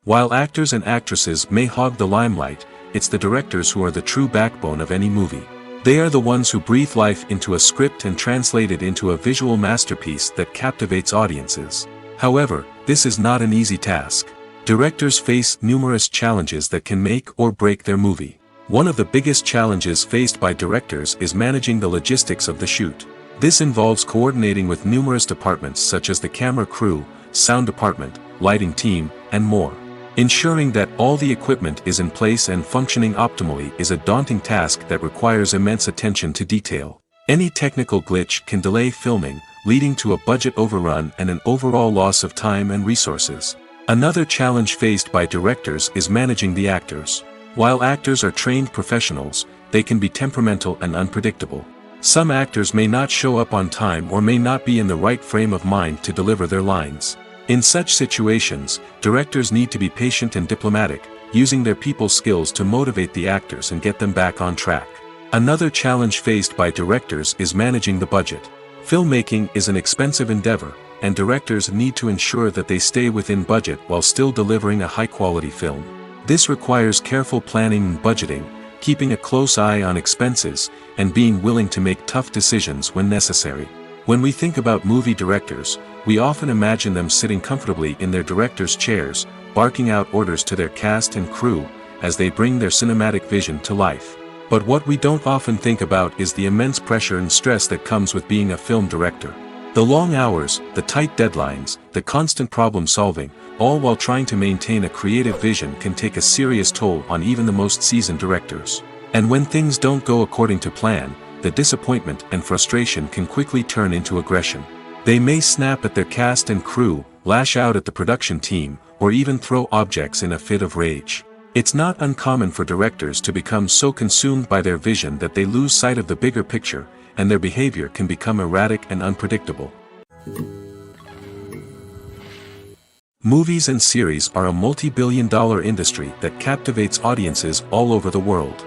While actors and actresses may hog the limelight, it's the directors who are the true backbone of any movie. They are the ones who breathe life into a script and translate it into a visual masterpiece that captivates audiences. However, this is not an easy task. Directors face numerous challenges that can make or break their movie. One of the biggest challenges faced by directors is managing the logistics of the shoot. This involves coordinating with numerous departments such as the camera crew, sound department, lighting team, and more. Ensuring that all the equipment is in place and functioning optimally is a daunting task that requires immense attention to detail. Any technical glitch can delay filming, leading to a budget overrun and an overall loss of time and resources. Another challenge faced by directors is managing the actors. While actors are trained professionals, they can be temperamental and unpredictable. Some actors may not show up on time or may not be in the right frame of mind to deliver their lines. In such situations, directors need to be patient and diplomatic, using their people skills to motivate the actors and get them back on track. Another challenge faced by directors is managing the budget. Filmmaking is an expensive endeavor, and directors need to ensure that they stay within budget while still delivering a high-quality film. This requires careful planning and budgeting, keeping a close eye on expenses, and being willing to make tough decisions when necessary. When we think about movie directors, we often imagine them sitting comfortably in their director's chairs, barking out orders to their cast and crew, as they bring their cinematic vision to life. But what we don't often think about is the immense pressure and stress that comes with being a film director. The long hours, the tight deadlines, the constant problem solving, all while trying to maintain a creative vision can take a serious toll on even the most seasoned directors. And when things don't go according to plan, the disappointment and frustration can quickly turn into aggression. They may snap at their cast and crew, lash out at the production team, or even throw objects in a fit of rage. It's not uncommon for directors to become so consumed by their vision that they lose sight of the bigger picture, and their behavior can become erratic and unpredictable. Movies and series are a multi-billion-dollar industry that captivates audiences all over the world.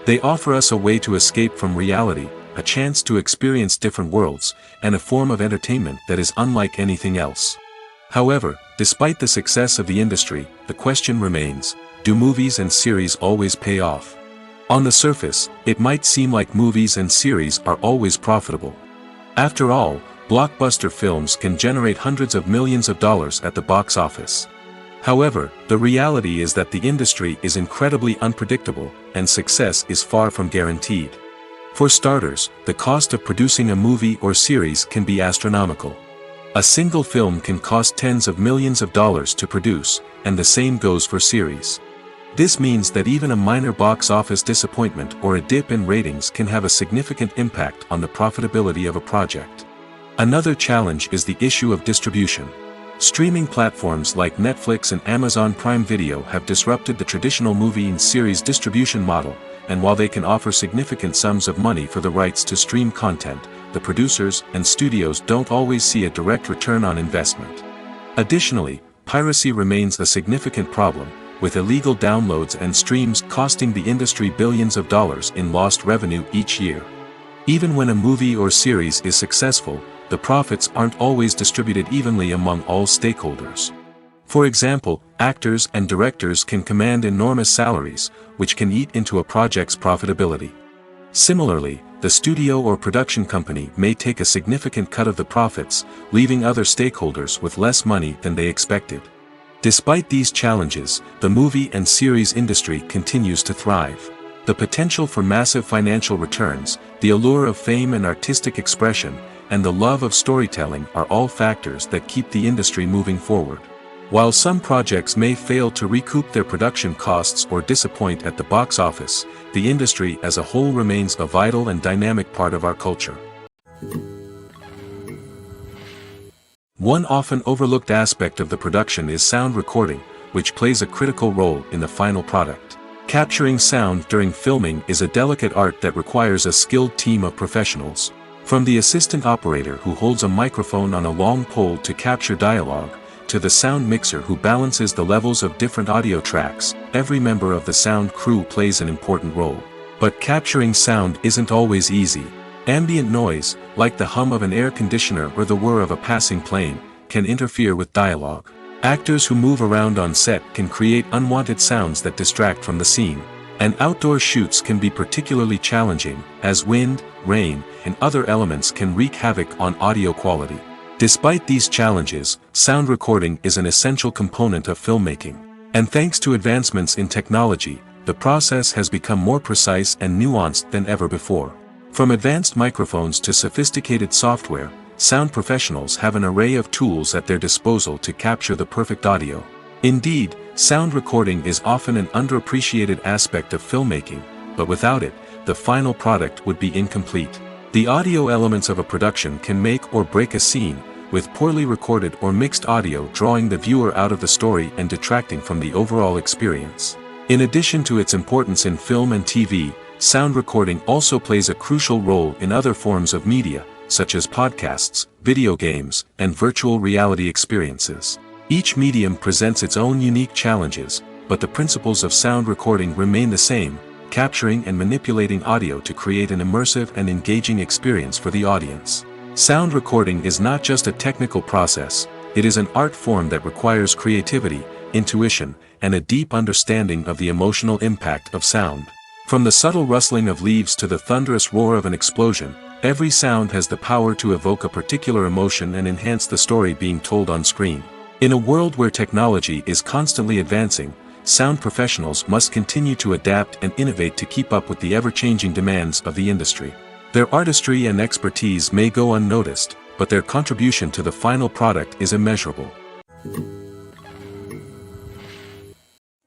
They offer us a way to escape from reality, a chance to experience different worlds, and a form of entertainment that is unlike anything else. However, despite the success of the industry, the question remains, do movies and series always pay off? On the surface, it might seem like movies and series are always profitable. After all, blockbuster films can generate hundreds of millions of dollars at the box office. However, the reality is that the industry is incredibly unpredictable, and success is far from guaranteed. For starters, the cost of producing a movie or series can be astronomical. A single film can cost tens of millions of dollars to produce, and the same goes for series. This means that even a minor box office disappointment or a dip in ratings can have a significant impact on the profitability of a project. Another challenge is the issue of distribution. Streaming platforms like Netflix and Amazon Prime Video have disrupted the traditional movie and series distribution model, and while they can offer significant sums of money for the rights to stream content, the producers and studios don't always see a direct return on investment. Additionally, piracy remains a significant problem, with illegal downloads and streams costing the industry billions of dollars in lost revenue each year. Even when a movie or series is successful, the profits aren't always distributed evenly among all stakeholders. For example, actors and directors can command enormous salaries, which can eat into a project's profitability. Similarly, the studio or production company may take a significant cut of the profits, leaving other stakeholders with less money than they expected. Despite these challenges, the movie and series industry continues to thrive. The potential for massive financial returns, the allure of fame and artistic expression, and the love of storytelling are all factors that keep the industry moving forward. While some projects may fail to recoup their production costs or disappoint at the box office, the industry as a whole remains a vital and dynamic part of our culture. One often overlooked aspect of the production is sound recording, which plays a critical role in the final product. Capturing sound during filming is a delicate art that requires a skilled team of professionals. From the assistant operator who holds a microphone on a long pole to capture dialogue, to the sound mixer who balances the levels of different audio tracks, every member of the sound crew plays an important role. But capturing sound isn't always easy. Ambient noise, like the hum of an air conditioner or the whir of a passing plane, can interfere with dialogue. Actors who move around on set can create unwanted sounds that distract from the scene. And outdoor shoots can be particularly challenging, as wind, rain, and other elements can wreak havoc on audio quality. Despite these challenges, sound recording is an essential component of filmmaking. And thanks to advancements in technology, the process has become more precise and nuanced than ever before. From advanced microphones to sophisticated software, sound professionals have an array of tools at their disposal to capture the perfect audio. Indeed, sound recording is often an underappreciated aspect of filmmaking, but without it, the final product would be incomplete. The audio elements of a production can make or break a scene, with poorly recorded or mixed audio drawing the viewer out of the story and detracting from the overall experience. In addition to its importance in film and TV, sound recording also plays a crucial role in other forms of media, such as podcasts, video games, and virtual reality experiences. Each medium presents its own unique challenges, but the principles of sound recording remain the same, capturing and manipulating audio to create an immersive and engaging experience for the audience. Sound recording is not just a technical process, it is an art form that requires creativity, intuition, and a deep understanding of the emotional impact of sound. From the subtle rustling of leaves to the thunderous roar of an explosion, every sound has the power to evoke a particular emotion and enhance the story being told on screen. In a world where technology is constantly advancing, sound professionals must continue to adapt and innovate to keep up with the ever-changing demands of the industry. Their artistry and expertise may go unnoticed, but their contribution to the final product is immeasurable.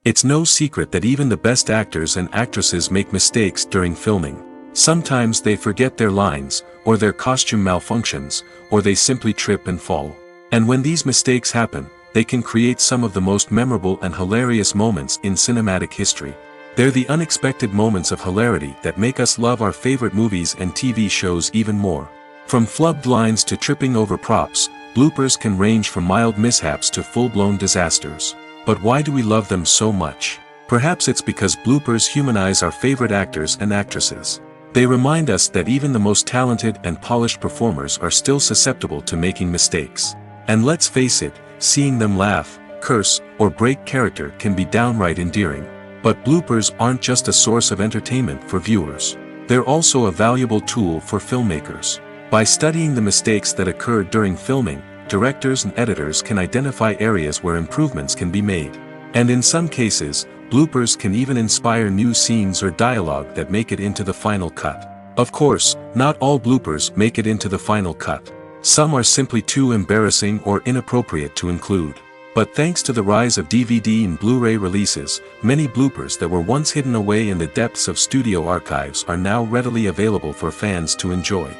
It's no secret that even the best actors and actresses make mistakes during filming. Sometimes they forget their lines, or their costume malfunctions, or they simply trip and fall. And when these mistakes happen, they can create some of the most memorable and hilarious moments in cinematic history. They're the unexpected moments of hilarity that make us love our favorite movies and TV shows even more. From flubbed lines to tripping over props, bloopers can range from mild mishaps to full-blown disasters. But why do we love them so much? Perhaps it's because bloopers humanize our favorite actors and actresses. They remind us that even the most talented and polished performers are still susceptible to making mistakes. And let's face it, seeing them laugh, curse, or break character can be downright endearing. But bloopers aren't just a source of entertainment for viewers. They're also a valuable tool for filmmakers. By studying the mistakes that occurred during filming, directors and editors can identify areas where improvements can be made. And in some cases, bloopers can even inspire new scenes or dialogue that make it into the final cut. Of course, not all bloopers make it into the final cut. Some are simply too embarrassing or inappropriate to include. But thanks to the rise of DVD and Blu-ray releases, many bloopers that were once hidden away in the depths of studio archives are now readily available for fans to enjoy.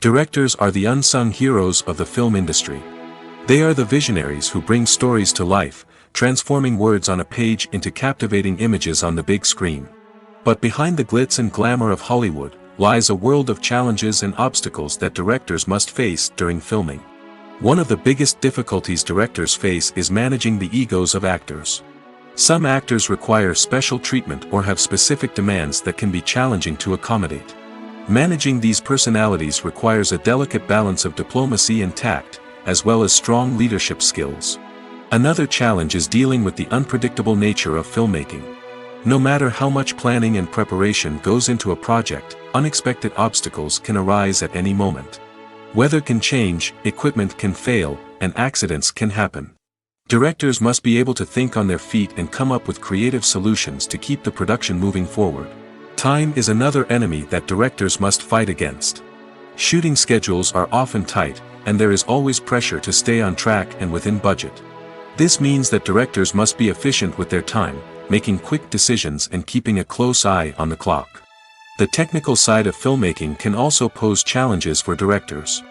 Directors are the unsung heroes of the film industry. They are the visionaries who bring stories to life, transforming words on a page into captivating images on the big screen. But behind the glitz and glamour of Hollywood, lies a world of challenges and obstacles that directors must face during filming. One of the biggest difficulties directors face is managing the egos of actors. Some actors require special treatment or have specific demands that can be challenging to accommodate. Managing these personalities requires a delicate balance of diplomacy and tact, as well as strong leadership skills. Another challenge is dealing with the unpredictable nature of filmmaking. No matter how much planning and preparation goes into a project, unexpected obstacles can arise at any moment. Weather can change, equipment can fail, and accidents can happen. Directors must be able to think on their feet and come up with creative solutions to keep the production moving forward. Time is another enemy that directors must fight against. Shooting schedules are often tight, and there is always pressure to stay on track and within budget. This means that directors must be efficient with their time, making quick decisions and keeping a close eye on the clock. The technical side of filmmaking can also pose challenges for directors.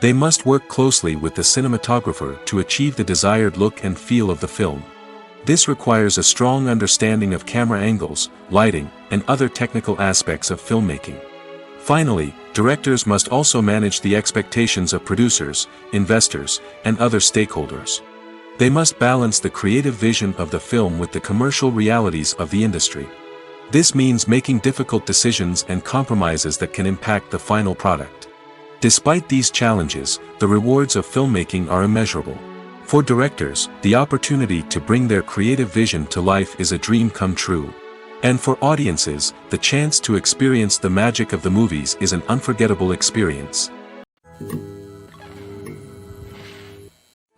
They must work closely with the cinematographer to achieve the desired look and feel of the film. This requires a strong understanding of camera angles, lighting, and other technical aspects of filmmaking. Finally, directors must also manage the expectations of producers, investors, and other stakeholders. They must balance the creative vision of the film with the commercial realities of the industry. This means making difficult decisions and compromises that can impact the final product. Despite these challenges, the rewards of filmmaking are immeasurable. For directors, the opportunity to bring their creative vision to life is a dream come true. And for audiences, the chance to experience the magic of the movies is an unforgettable experience.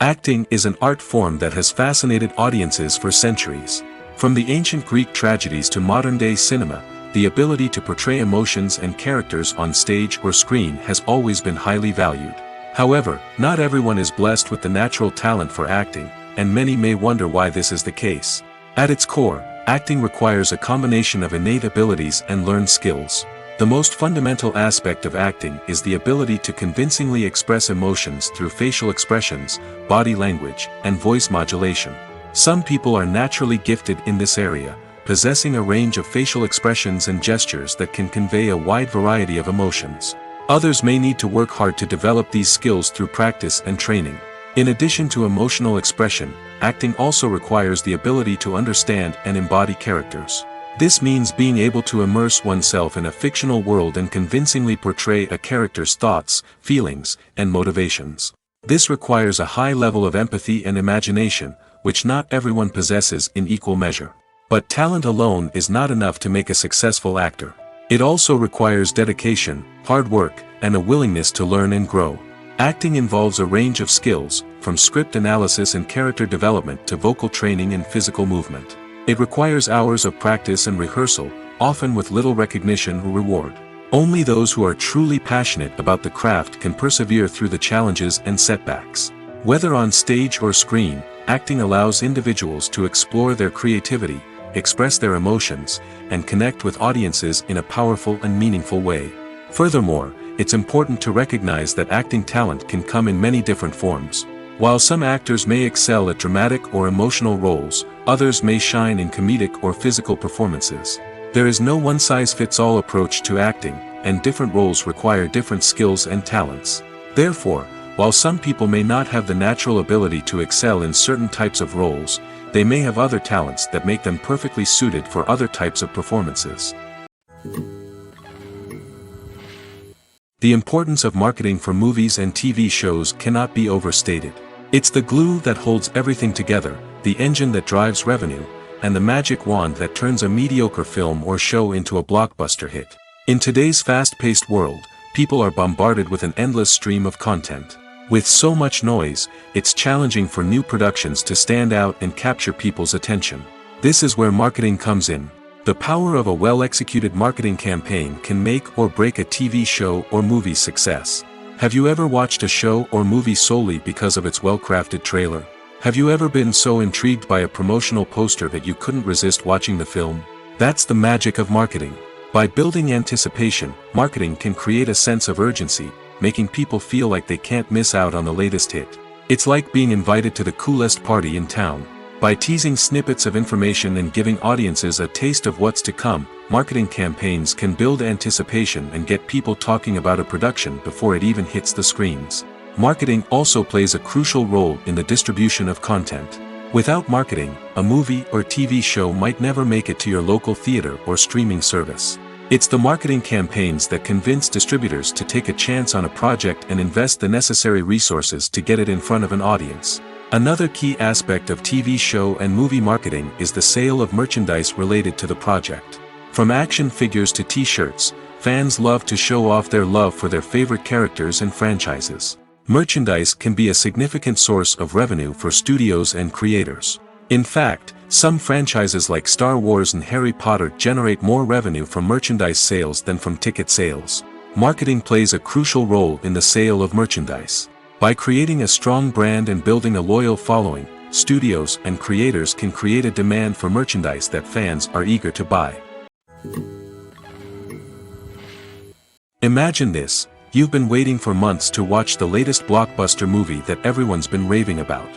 Acting is an art form that has fascinated audiences for centuries. From the ancient Greek tragedies to modern-day cinema, the ability to portray emotions and characters on stage or screen has always been highly valued. However, not everyone is blessed with the natural talent for acting, and many may wonder why this is the case. At its core, acting requires a combination of innate abilities and learned skills. The most fundamental aspect of acting is the ability to convincingly express emotions through facial expressions, body language, and voice modulation. Some people are naturally gifted in this area, possessing a range of facial expressions and gestures that can convey a wide variety of emotions. Others may need to work hard to develop these skills through practice and training. In addition to emotional expression, acting also requires the ability to understand and embody characters. This means being able to immerse oneself in a fictional world and convincingly portray a character's thoughts, feelings, and motivations. This requires a high level of empathy and imagination, which not everyone possesses in equal measure. But talent alone is not enough to make a successful actor. It also requires dedication, hard work, and a willingness to learn and grow. Acting involves a range of skills, from script analysis and character development to vocal training and physical movement. It requires hours of practice and rehearsal, often with little recognition or reward. Only those who are truly passionate about the craft can persevere through the challenges and setbacks. Whether on stage or screen, acting allows individuals to explore their creativity, express their emotions, and connect with audiences in a powerful and meaningful way. Furthermore, it's important to recognize that acting talent can come in many different forms. While some actors may excel at dramatic or emotional roles, others may shine in comedic or physical performances. There is no one-size-fits-all approach to acting, and different roles require different skills and talents. Therefore, while some people may not have the natural ability to excel in certain types of roles, they may have other talents that make them perfectly suited for other types of performances. The importance of marketing for movies and TV shows cannot be overstated. It's the glue that holds everything together, the engine that drives revenue, and the magic wand that turns a mediocre film or show into a blockbuster hit. In today's fast-paced world, people are bombarded with an endless stream of content. With so much noise, it's challenging for new productions to stand out and capture people's attention. This is where marketing comes in. The power of a well-executed marketing campaign can make or break a TV show or movie's success. Have you ever watched a show or movie solely because of its well-crafted trailer? Have you ever been so intrigued by a promotional poster that you couldn't resist watching the film? That's the magic of marketing. By building anticipation, marketing can create a sense of urgency, making people feel like they can't miss out on the latest hit. It's like being invited to the coolest party in town. By teasing snippets of information and giving audiences a taste of what's to come, marketing campaigns can build anticipation and get people talking about a production before it even hits the screens. Marketing also plays a crucial role in the distribution of content. Without marketing, a movie or TV show might never make it to your local theater or streaming service. It's the marketing campaigns that convince distributors to take a chance on a project and invest the necessary resources to get it in front of an audience. Another key aspect of TV show and movie marketing is the sale of merchandise related to the project. From action figures to t-shirts, fans love to show off their love for their favorite characters and franchises. Merchandise can be a significant source of revenue for studios and creators. In fact, some franchises like Star Wars and Harry Potter generate more revenue from merchandise sales than from ticket sales. Marketing plays a crucial role in the sale of merchandise. By creating a strong brand and building a loyal following, studios and creators can create a demand for merchandise that fans are eager to buy. Imagine this. You've been waiting for months to watch the latest blockbuster movie that everyone's been raving about.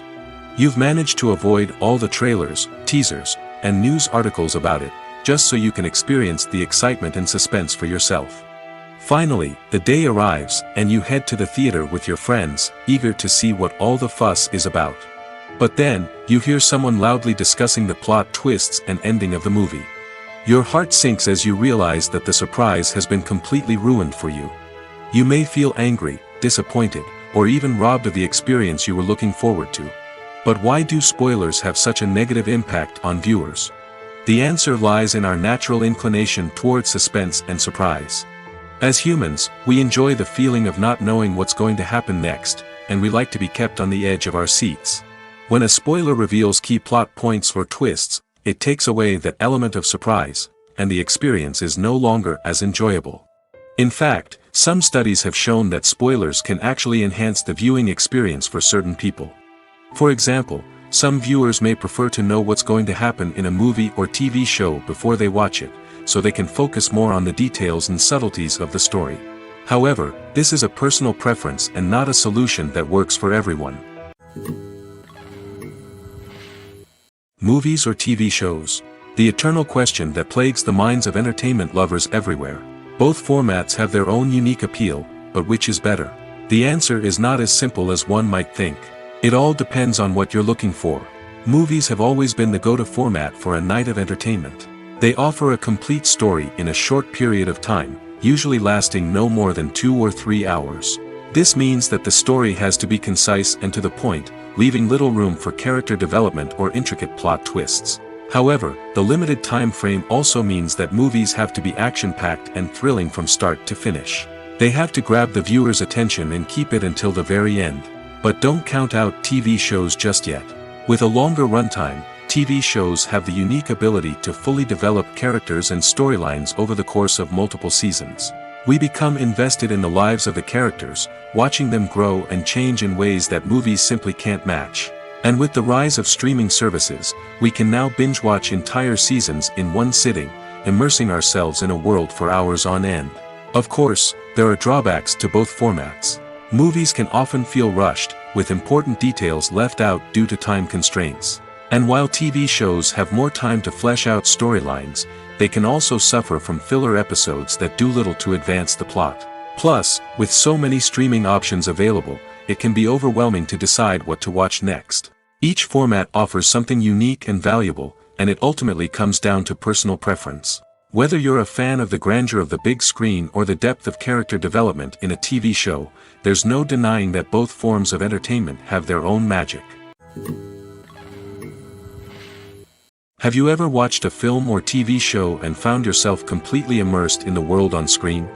You've managed to avoid all the trailers, teasers, and news articles about it, just so you can experience the excitement and suspense for yourself. Finally, the day arrives, and you head to the theater with your friends, eager to see what all the fuss is about. But then, you hear someone loudly discussing the plot twists and ending of the movie. Your heart sinks as you realize that the surprise has been completely ruined for you. You may feel angry, disappointed, or even robbed of the experience you were looking forward to. But why do spoilers have such a negative impact on viewers? The answer lies in our natural inclination toward suspense and surprise. As humans, we enjoy the feeling of not knowing what's going to happen next, and we like to be kept on the edge of our seats. When a spoiler reveals key plot points or twists, it takes away that element of surprise, and the experience is no longer as enjoyable. In fact, some studies have shown that spoilers can actually enhance the viewing experience for certain people. For example, some viewers may prefer to know what's going to happen in a movie or TV show before they watch it, so they can focus more on the details and subtleties of the story. However, this is a personal preference and not a solution that works for everyone. Movies or TV shows? The eternal question that plagues the minds of entertainment lovers everywhere. Both formats have their own unique appeal, but which is better? The answer is not as simple as one might think. It all depends on what you're looking for. Movies have always been the go-to format for a night of entertainment. They offer a complete story in a short period of time, usually lasting no more than 2 or 3 hours. This means that the story has to be concise and to the point, leaving little room for character development or intricate plot twists. However, the limited time frame also means that movies have to be action-packed and thrilling from start to finish. They have to grab the viewer's attention and keep it until the very end. But don't count out TV shows just yet. With a longer runtime, TV shows have the unique ability to fully develop characters and storylines over the course of multiple seasons. We become invested in the lives of the characters, watching them grow and change in ways that movies simply can't match. And with the rise of streaming services, we can now binge-watch entire seasons in one sitting, immersing ourselves in a world for hours on end. Of course, there are drawbacks to both formats. Movies can often feel rushed, with important details left out due to time constraints. And while TV shows have more time to flesh out storylines, they can also suffer from filler episodes that do little to advance the plot. Plus, with so many streaming options available, it can be overwhelming to decide what to watch next. Each format offers something unique and valuable, and it ultimately comes down to personal preference. Whether you're a fan of the grandeur of the big screen or the depth of character development in a TV show, there's no denying that both forms of entertainment have their own magic. Have you ever watched a film or TV show and found yourself completely immersed in the world on screen?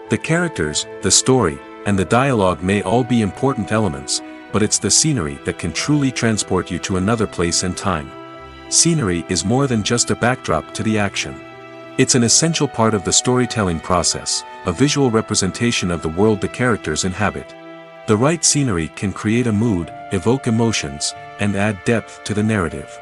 The characters, the story, and the dialogue may all be important elements, but it's the scenery that can truly transport you to another place and time. Scenery is more than just a backdrop to the action. It's an essential part of the storytelling process, a visual representation of the world the characters inhabit. The right scenery can create a mood, evoke emotions, and add depth to the narrative.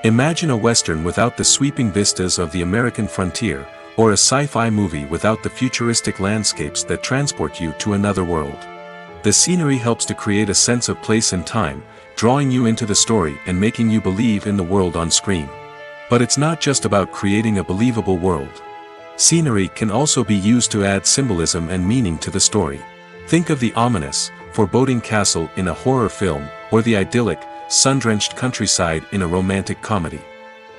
Imagine a Western without the sweeping vistas of the American frontier, or a sci-fi movie without the futuristic landscapes that transport you to another world. The scenery helps to create a sense of place and time, drawing you into the story and making you believe in the world on screen. But it's not just about creating a believable world. Scenery can also be used to add symbolism and meaning to the story. Think of the ominous, foreboding castle in a horror film, or the idyllic, sun-drenched countryside in a romantic comedy.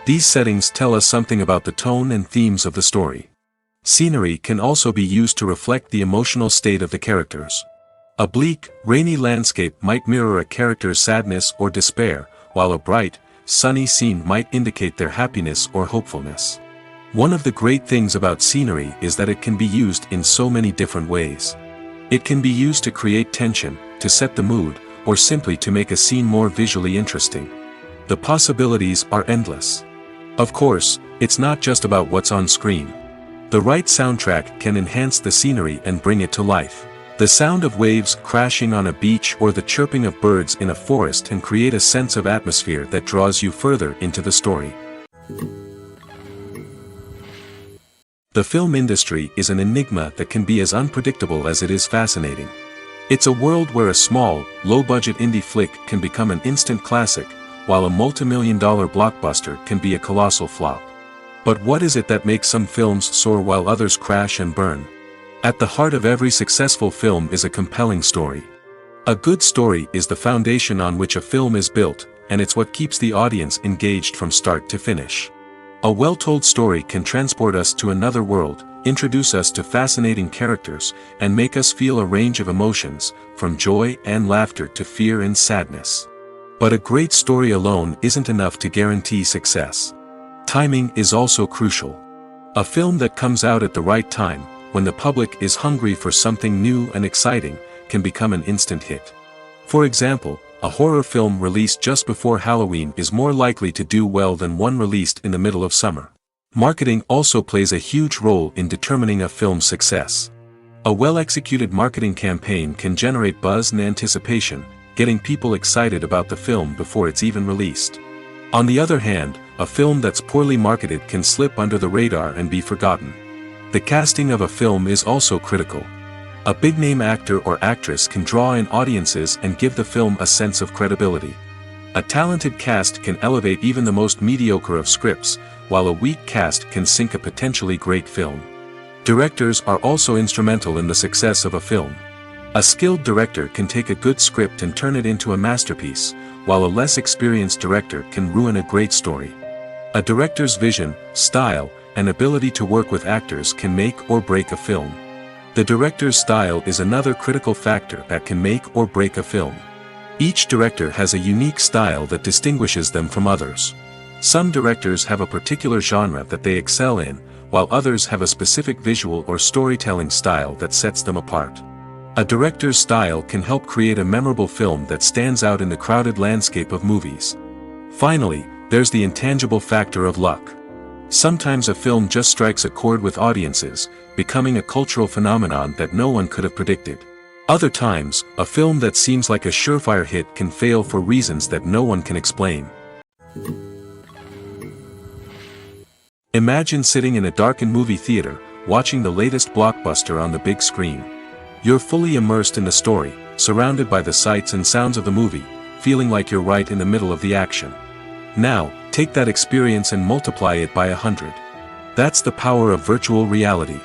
These settings tell us something about the tone and themes of the story. Scenery can also be used to reflect the emotional state of the characters. A bleak, rainy landscape might mirror a character's sadness or despair, while a bright, sunny scene might indicate their happiness or hopefulness. One of the great things about scenery is that it can be used in so many different ways. It can be used to create tension, to set the mood, or simply to make a scene more visually interesting. The possibilities are endless. Of course, it's not just about what's on screen. The right soundtrack can enhance the scenery and bring it to life. The sound of waves crashing on a beach or the chirping of birds in a forest can create a sense of atmosphere that draws you further into the story. The film industry is an enigma that can be as unpredictable as it is fascinating. It's a world where a small, low-budget indie flick can become an instant classic, while a multi-million-dollar blockbuster can be a colossal flop. But what is it that makes some films soar while others crash and burn? At the heart of every successful film is a compelling story. A good story is the foundation on which a film is built, and it's what keeps the audience engaged from start to finish. A well-told story can transport us to another world, introduce us to fascinating characters, and make us feel a range of emotions, from joy and laughter to fear and sadness. But a great story alone isn't enough to guarantee success. Timing is also crucial. A film that comes out at the right time, when the public is hungry for something new and exciting, can become an instant hit. For example, a horror film released just before Halloween is more likely to do well than one released in the middle of summer. Marketing also plays a huge role in determining a film's success. A well-executed marketing campaign can generate buzz and anticipation, getting people excited about the film before it's even released. On the other hand, a film that's poorly marketed can slip under the radar and be forgotten. The casting of a film is also critical. A big-name actor or actress can draw in audiences and give the film a sense of credibility. A talented cast can elevate even the most mediocre of scripts, while a weak cast can sink a potentially great film. Directors are also instrumental in the success of a film. A skilled director can take a good script and turn it into a masterpiece, while a less experienced director can ruin a great story. A director's vision, style, and ability to work with actors can make or break a film. The director's style is another critical factor that can make or break a film. Each director has a unique style that distinguishes them from others. Some directors have a particular genre that they excel in, while others have a specific visual or storytelling style that sets them apart. A director's style can help create a memorable film that stands out in the crowded landscape of movies. Finally, there's the intangible factor of luck. Sometimes a film just strikes a chord with audiences, becoming a cultural phenomenon that no one could have predicted. Other times, a film that seems like a surefire hit can fail for reasons that no one can explain. Imagine sitting in a darkened movie theater, watching the latest blockbuster on the big screen. You're fully immersed in the story, surrounded by the sights and sounds of the movie, feeling like you're right in the middle of the action. Now, take that experience and multiply it by 100. That's the power of virtual reality.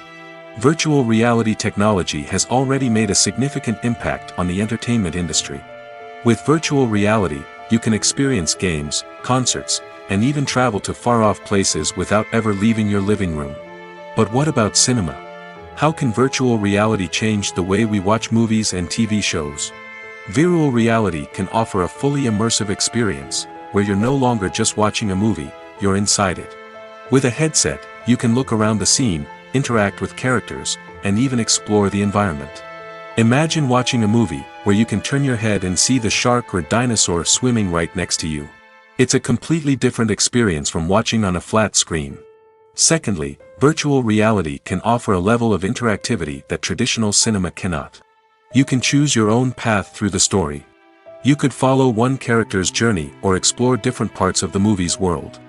Virtual reality technology has already made a significant impact on the entertainment industry. With virtual reality, you can experience games, concerts, and even travel to far-off places without ever leaving your living room. But what about cinema? How can virtual reality change the way we watch movies and TV shows? Virtual reality can offer a fully immersive experience, where you're no longer just watching a movie, you're inside it. With a headset, you can look around the scene, interact with characters, and even explore the environment. Imagine watching a movie, where you can turn your head and see the shark or dinosaur swimming right next to you. It's a completely different experience from watching on a flat screen. Secondly, virtual reality can offer a level of interactivity that traditional cinema cannot. You can choose your own path through the story. You could follow one character's journey or explore different parts of the movie's world.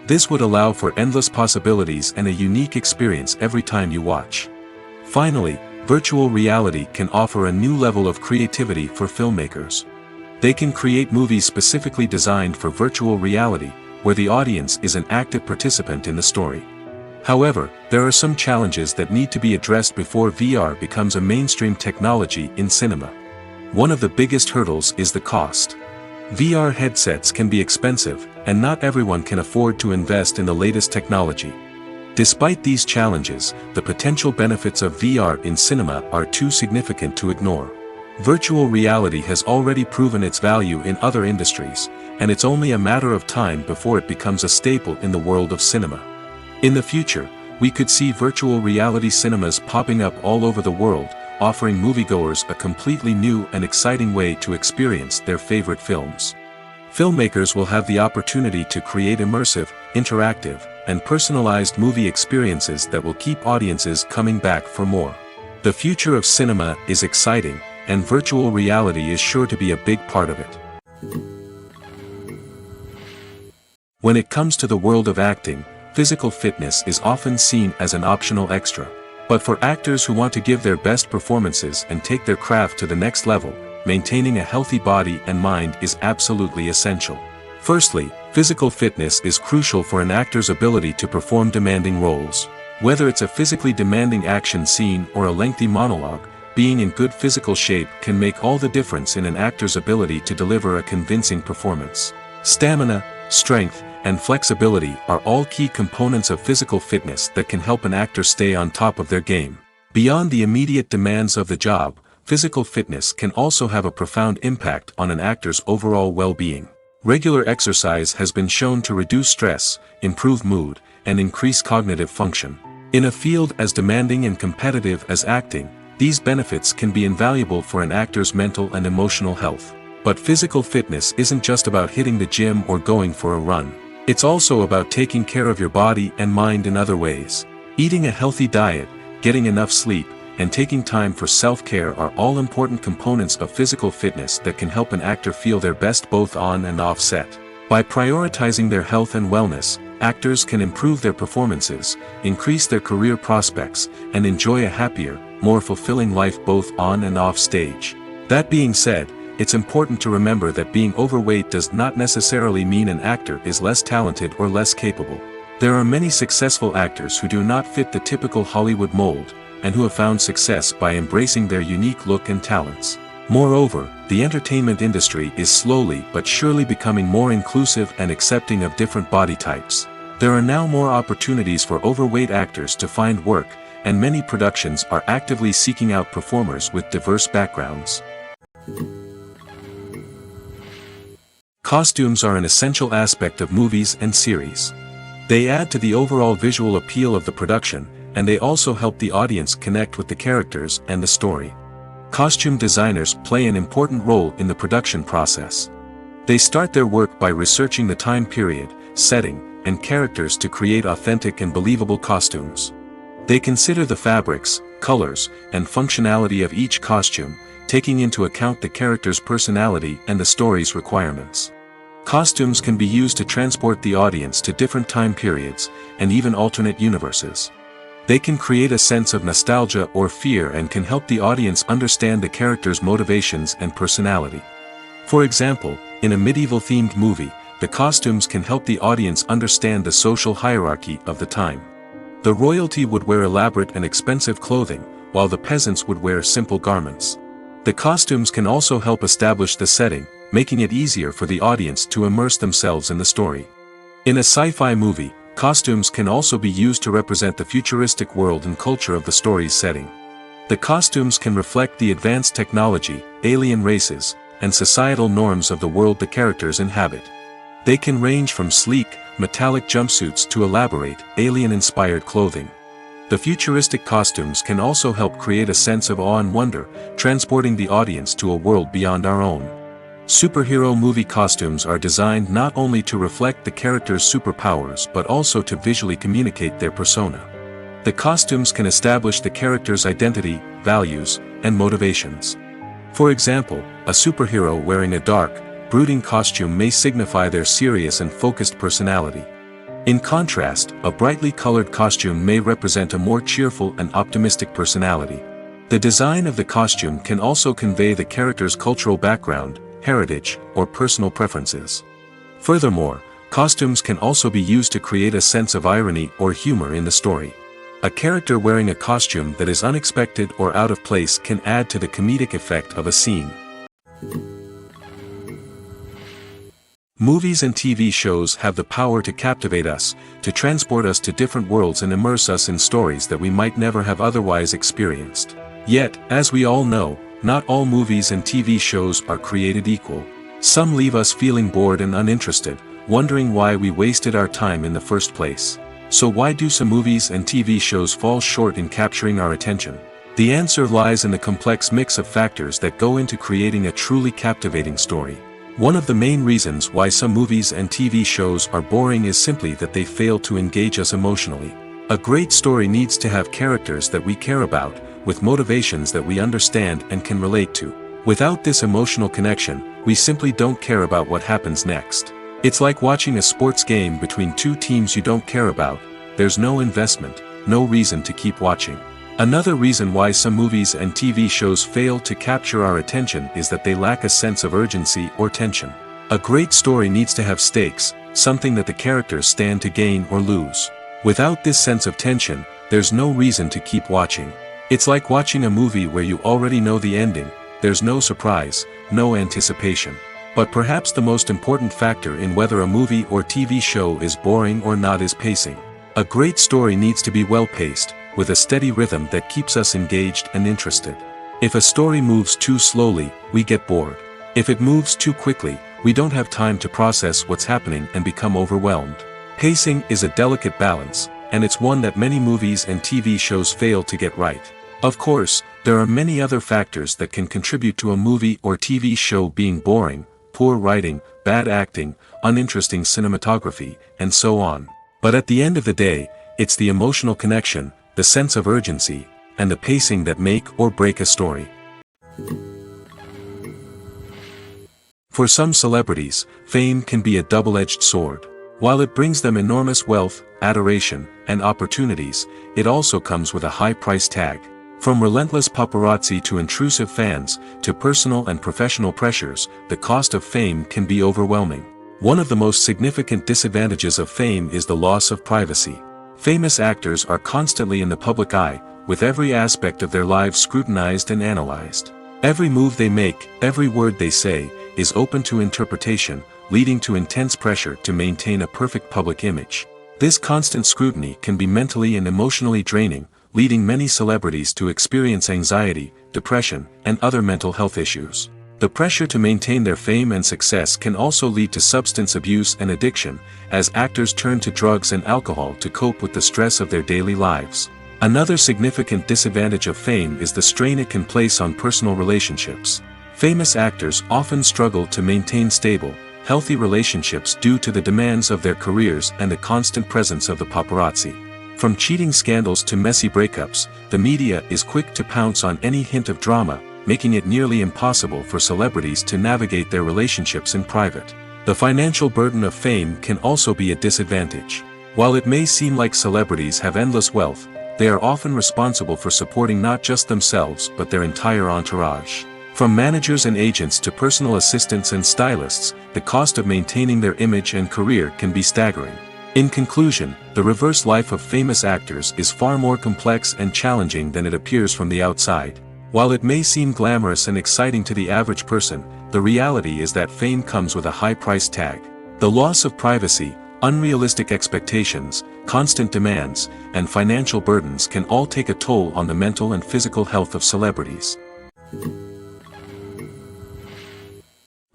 This would allow for endless possibilities and a unique experience every time you watch. Finally, virtual reality can offer a new level of creativity for filmmakers. They can create movies specifically designed for virtual reality, where the audience is an active participant in the story. However, there are some challenges that need to be addressed before VR becomes a mainstream technology in cinema. One of the biggest hurdles is the cost. VR headsets can be expensive, and not everyone can afford to invest in the latest technology. Despite these challenges, the potential benefits of VR in cinema are too significant to ignore. Virtual reality has already proven its value in other industries, and it's only a matter of time before it becomes a staple in the world of cinema. In the future, we could see virtual reality cinemas popping up all over the world, offering moviegoers a completely new and exciting way to experience their favorite films. Filmmakers will have the opportunity to create immersive, interactive, and personalized movie experiences that will keep audiences coming back for more. The future of cinema is exciting, and virtual reality is sure to be a big part of it. When it comes to the world of acting, physical fitness is often seen as an optional extra. But for actors who want to give their best performances and take their craft to the next level, maintaining a healthy body and mind is absolutely essential. Firstly, physical fitness is crucial for an actor's ability to perform demanding roles. Whether it's a physically demanding action scene or a lengthy monologue, being in good physical shape can make all the difference in an actor's ability to deliver a convincing performance. Stamina, strength, and flexibility are all key components of physical fitness that can help an actor stay on top of their game. Beyond the immediate demands of the job, physical fitness can also have a profound impact on an actor's overall well-being. Regular exercise has been shown to reduce stress, improve mood, and increase cognitive function. In a field as demanding and competitive as acting, these benefits can be invaluable for an actor's mental and emotional health. But physical fitness isn't just about hitting the gym or going for a run. It's also about taking care of your body and mind in other ways. Eating a healthy diet, getting enough sleep, and taking time for self-care are all important components of physical fitness that can help an actor feel their best both on and off set. By prioritizing their health and wellness, actors can improve their performances, increase their career prospects, and enjoy a happier, more fulfilling life both on and off stage. That being said, it's important to remember that being overweight does not necessarily mean an actor is less talented or less capable. There are many successful actors who do not fit the typical Hollywood mold, and who have found success by embracing their unique look and talents. Moreover, the entertainment industry is slowly but surely becoming more inclusive and accepting of different body types. There are now more opportunities for overweight actors to find work, and many productions are actively seeking out performers with diverse backgrounds. Costumes are an essential aspect of movies and series. They add to the overall visual appeal of the production, and they also help the audience connect with the characters and the story. Costume designers play an important role in the production process. They start their work by researching the time period, setting, and characters to create authentic and believable costumes. They consider the fabrics, colors, and functionality of each costume, taking into account the character's personality and the story's requirements. Costumes can be used to transport the audience to different time periods, and even alternate universes. They can create a sense of nostalgia or fear and can help the audience understand the character's motivations and personality. For example, in a medieval-themed movie, the costumes can help the audience understand the social hierarchy of the time. The royalty would wear elaborate and expensive clothing, while the peasants would wear simple garments. The costumes can also help establish the setting, making it easier for the audience to immerse themselves in the story. In a sci-fi movie, costumes can also be used to represent the futuristic world and culture of the story's setting. The costumes can reflect the advanced technology, alien races, and societal norms of the world the characters inhabit. They can range from sleek, metallic jumpsuits to elaborate, alien-inspired clothing. The futuristic costumes can also help create a sense of awe and wonder, transporting the audience to a world beyond our own. Superhero movie costumes are designed not only to reflect the character's superpowers but also to visually communicate their persona. The costumes can establish the character's identity, values, and motivations. For example, a superhero wearing a dark, brooding costume may signify their serious and focused personality. In contrast, a brightly colored costume may represent a more cheerful and optimistic personality. The design of the costume can also convey the character's cultural background, heritage, or personal preferences. Furthermore, costumes can also be used to create a sense of irony or humor in the story. A character wearing a costume that is unexpected or out of place can add to the comedic effect of a scene. Movies and TV shows have the power to captivate us, to transport us to different worlds and immerse us in stories that we might never have otherwise experienced. Yet, as we all know, not all movies and TV shows are created equal. Some leave us feeling bored and uninterested, wondering why we wasted our time in the first place. So why do some movies and TV shows fall short in capturing our attention? The answer lies in the complex mix of factors that go into creating a truly captivating story. One of the main reasons why some movies and TV shows are boring is simply that they fail to engage us emotionally. A great story needs to have characters that we care about, with motivations that we understand and can relate to. Without this emotional connection, we simply don't care about what happens next. It's like watching a sports game between two teams you don't care about. There's no investment, no reason to keep watching. Another reason why some movies and TV shows fail to capture our attention is that they lack a sense of urgency or tension. A great story needs to have stakes, something that the characters stand to gain or lose. Without this sense of tension, there's no reason to keep watching. It's like watching a movie where you already know the ending. There's no surprise, no anticipation. But perhaps the most important factor in whether a movie or TV show is boring or not is pacing. A great story needs to be well-paced, with a steady rhythm that keeps us engaged and interested. If a story moves too slowly, we get bored. If it moves too quickly, we don't have time to process what's happening and become overwhelmed. Pacing is a delicate balance, and it's one that many movies and TV shows fail to get right. Of course, there are many other factors that can contribute to a movie or TV show being boring: poor writing, bad acting, uninteresting cinematography, and so on. But at the end of the day, it's the emotional connection, the sense of urgency, and the pacing that make or break a story. For some celebrities, fame can be a double-edged sword. While it brings them enormous wealth, adoration, and opportunities, it also comes with a high price tag. From relentless paparazzi to intrusive fans, to personal and professional pressures, the cost of fame can be overwhelming. One of the most significant disadvantages of fame is the loss of privacy. Famous actors are constantly in the public eye, with every aspect of their lives scrutinized and analyzed. Every move they make, every word they say, is open to interpretation, leading to intense pressure to maintain a perfect public image. This constant scrutiny can be mentally and emotionally draining, leading many celebrities to experience anxiety, depression, and other mental health issues. The pressure to maintain their fame and success can also lead to substance abuse and addiction, as actors turn to drugs and alcohol to cope with the stress of their daily lives. Another significant disadvantage of fame is the strain it can place on personal relationships. Famous actors often struggle to maintain stable, healthy relationships due to the demands of their careers and the constant presence of the paparazzi. From cheating scandals to messy breakups, the media is quick to pounce on any hint of drama, making it nearly impossible for celebrities to navigate their relationships in private. The financial burden of fame can also be a disadvantage. While it may seem like celebrities have endless wealth, they are often responsible for supporting not just themselves but their entire entourage. From managers and agents to personal assistants and stylists, the cost of maintaining their image and career can be staggering. In conclusion, the reverse life of famous actors is far more complex and challenging than it appears from the outside. While it may seem glamorous and exciting to the average person, the reality is that fame comes with a high price tag. The loss of privacy, unrealistic expectations, constant demands, and financial burdens can all take a toll on the mental and physical health of celebrities.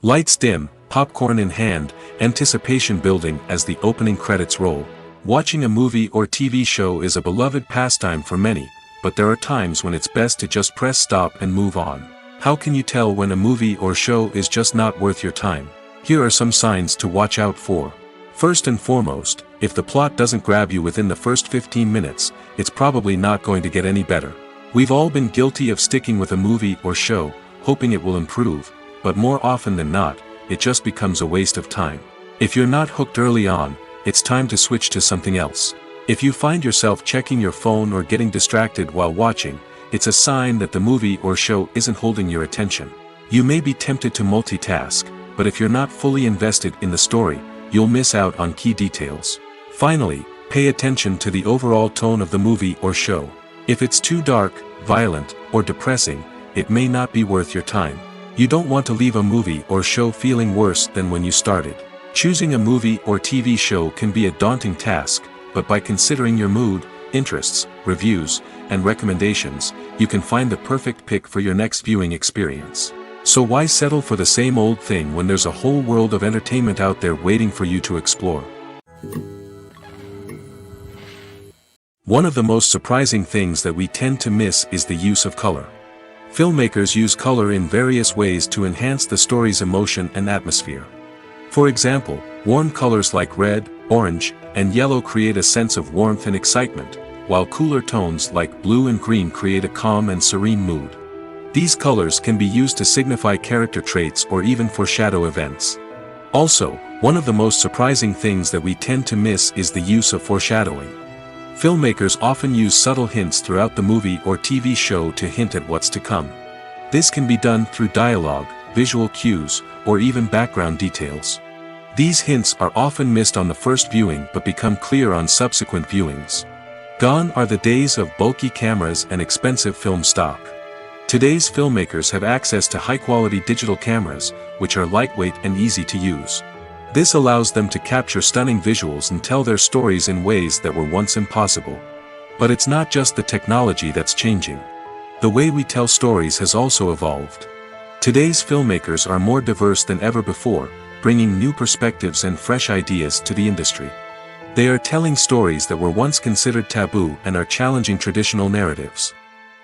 Lights dim, popcorn in hand, anticipation building as the opening credits roll. Watching a movie or TV show is a beloved pastime for many, but there are times when it's best to just press stop and move on. How can you tell when a movie or show is just not worth your time? Here are some signs to watch out for. First and foremost, if the plot doesn't grab you within the first 15 minutes, it's probably not going to get any better. We've all been guilty of sticking with a movie or show, hoping it will improve, but more often than not, it just becomes a waste of time. If you're not hooked early on, it's time to switch to something else. If you find yourself checking your phone or getting distracted while watching, it's a sign that the movie or show isn't holding your attention. You may be tempted to multitask, but if you're not fully invested in the story, you'll miss out on key details. Finally, pay attention to the overall tone of the movie or show. If it's too dark, violent, or depressing, it may not be worth your time. You don't want to leave a movie or show feeling worse than when you started. Choosing a movie or TV show can be a daunting task, but by considering your mood, interests, reviews, and recommendations, you can find the perfect pick for your next viewing experience. So why settle for the same old thing when there's a whole world of entertainment out there waiting for you to explore? One of the most surprising things that we tend to miss is the use of color. Filmmakers use color in various ways to enhance the story's emotion and atmosphere. For example, warm colors like red, orange, and yellow create a sense of warmth and excitement, while cooler tones like blue and green create a calm and serene mood. These colors can be used to signify character traits or even foreshadow events. Also, one of the most surprising things that we tend to miss is the use of foreshadowing. Filmmakers often use subtle hints throughout the movie or TV show to hint at what's to come. This can be done through dialogue, visual cues, or even background details. These hints are often missed on the first viewing but become clear on subsequent viewings. Gone are the days of bulky cameras and expensive film stock. Today's filmmakers have access to high-quality digital cameras, which are lightweight and easy to use. This allows them to capture stunning visuals and tell their stories in ways that were once impossible. But it's not just the technology that's changing. The way we tell stories has also evolved. Today's filmmakers are more diverse than ever before, bringing new perspectives and fresh ideas to the industry. They are telling stories that were once considered taboo and are challenging traditional narratives.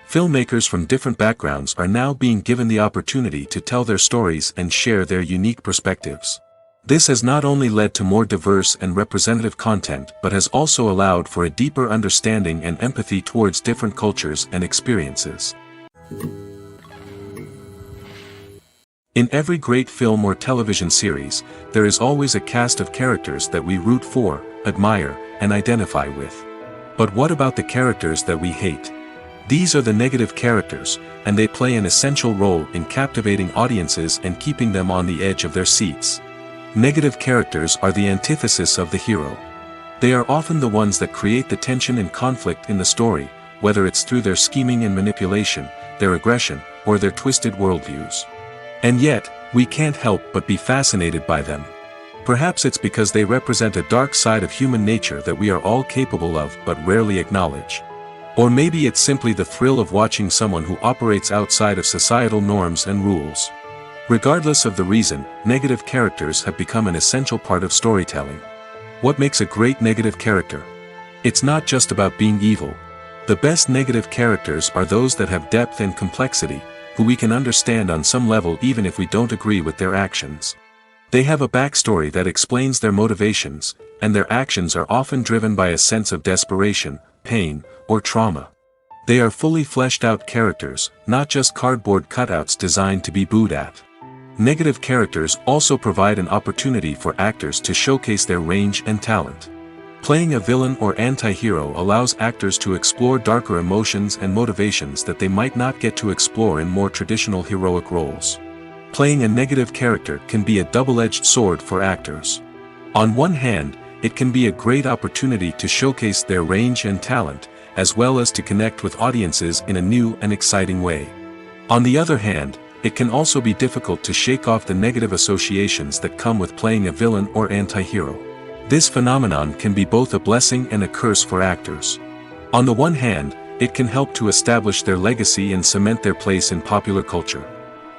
Filmmakers from different backgrounds are now being given the opportunity to tell their stories and share their unique perspectives. This has not only led to more diverse and representative content but has also allowed for a deeper understanding and empathy towards different cultures and experiences. In every great film or television series, there is always a cast of characters that we root for, admire, and identify with. But what about the characters that we hate? These are the negative characters, and they play an essential role in captivating audiences and keeping them on the edge of their seats. Negative characters are the antithesis of the hero. They are often the ones that create the tension and conflict in the story, whether it's through their scheming and manipulation, their aggression, or their twisted worldviews. And yet, we can't help but be fascinated by them. Perhaps it's because they represent a dark side of human nature that we are all capable of but rarely acknowledge. Or maybe it's simply the thrill of watching someone who operates outside of societal norms and rules. Regardless of the reason, negative characters have become an essential part of storytelling. What makes a great negative character? It's not just about being evil. The best negative characters are those that have depth and complexity, who we can understand on some level even if we don't agree with their actions. They have a backstory that explains their motivations, and their actions are often driven by a sense of desperation, pain, or trauma. They are fully fleshed out characters, not just cardboard cutouts designed to be booed at. Negative characters also provide an opportunity for actors to showcase their range and talent. Playing a villain or anti-hero allows actors to explore darker emotions and motivations that they might not get to explore in more traditional heroic roles. Playing a negative character can be a double-edged sword for actors. On one hand, it can be a great opportunity to showcase their range and talent, as well as to connect with audiences in a new and exciting way. On the other hand, it can also be difficult to shake off the negative associations that come with playing a villain or anti-hero. This phenomenon can be both a blessing and a curse for actors. On the one hand, it can help to establish their legacy and cement their place in popular culture.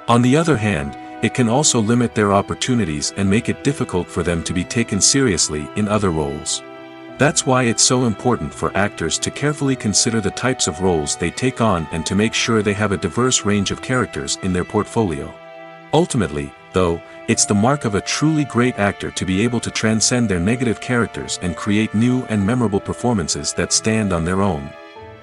On the other hand, it can also limit their opportunities and make it difficult for them to be taken seriously in other roles. That's why it's so important for actors to carefully consider the types of roles they take on and to make sure they have a diverse range of characters in their portfolio. Ultimately, though, it's the mark of a truly great actor to be able to transcend their negative characters and create new and memorable performances that stand on their own.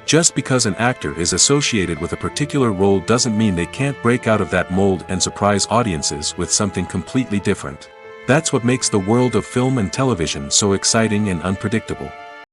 Just because an actor is associated with a particular role doesn't mean they can't break out of that mold and surprise audiences with something completely different. That's what makes the world of film and television so exciting and unpredictable.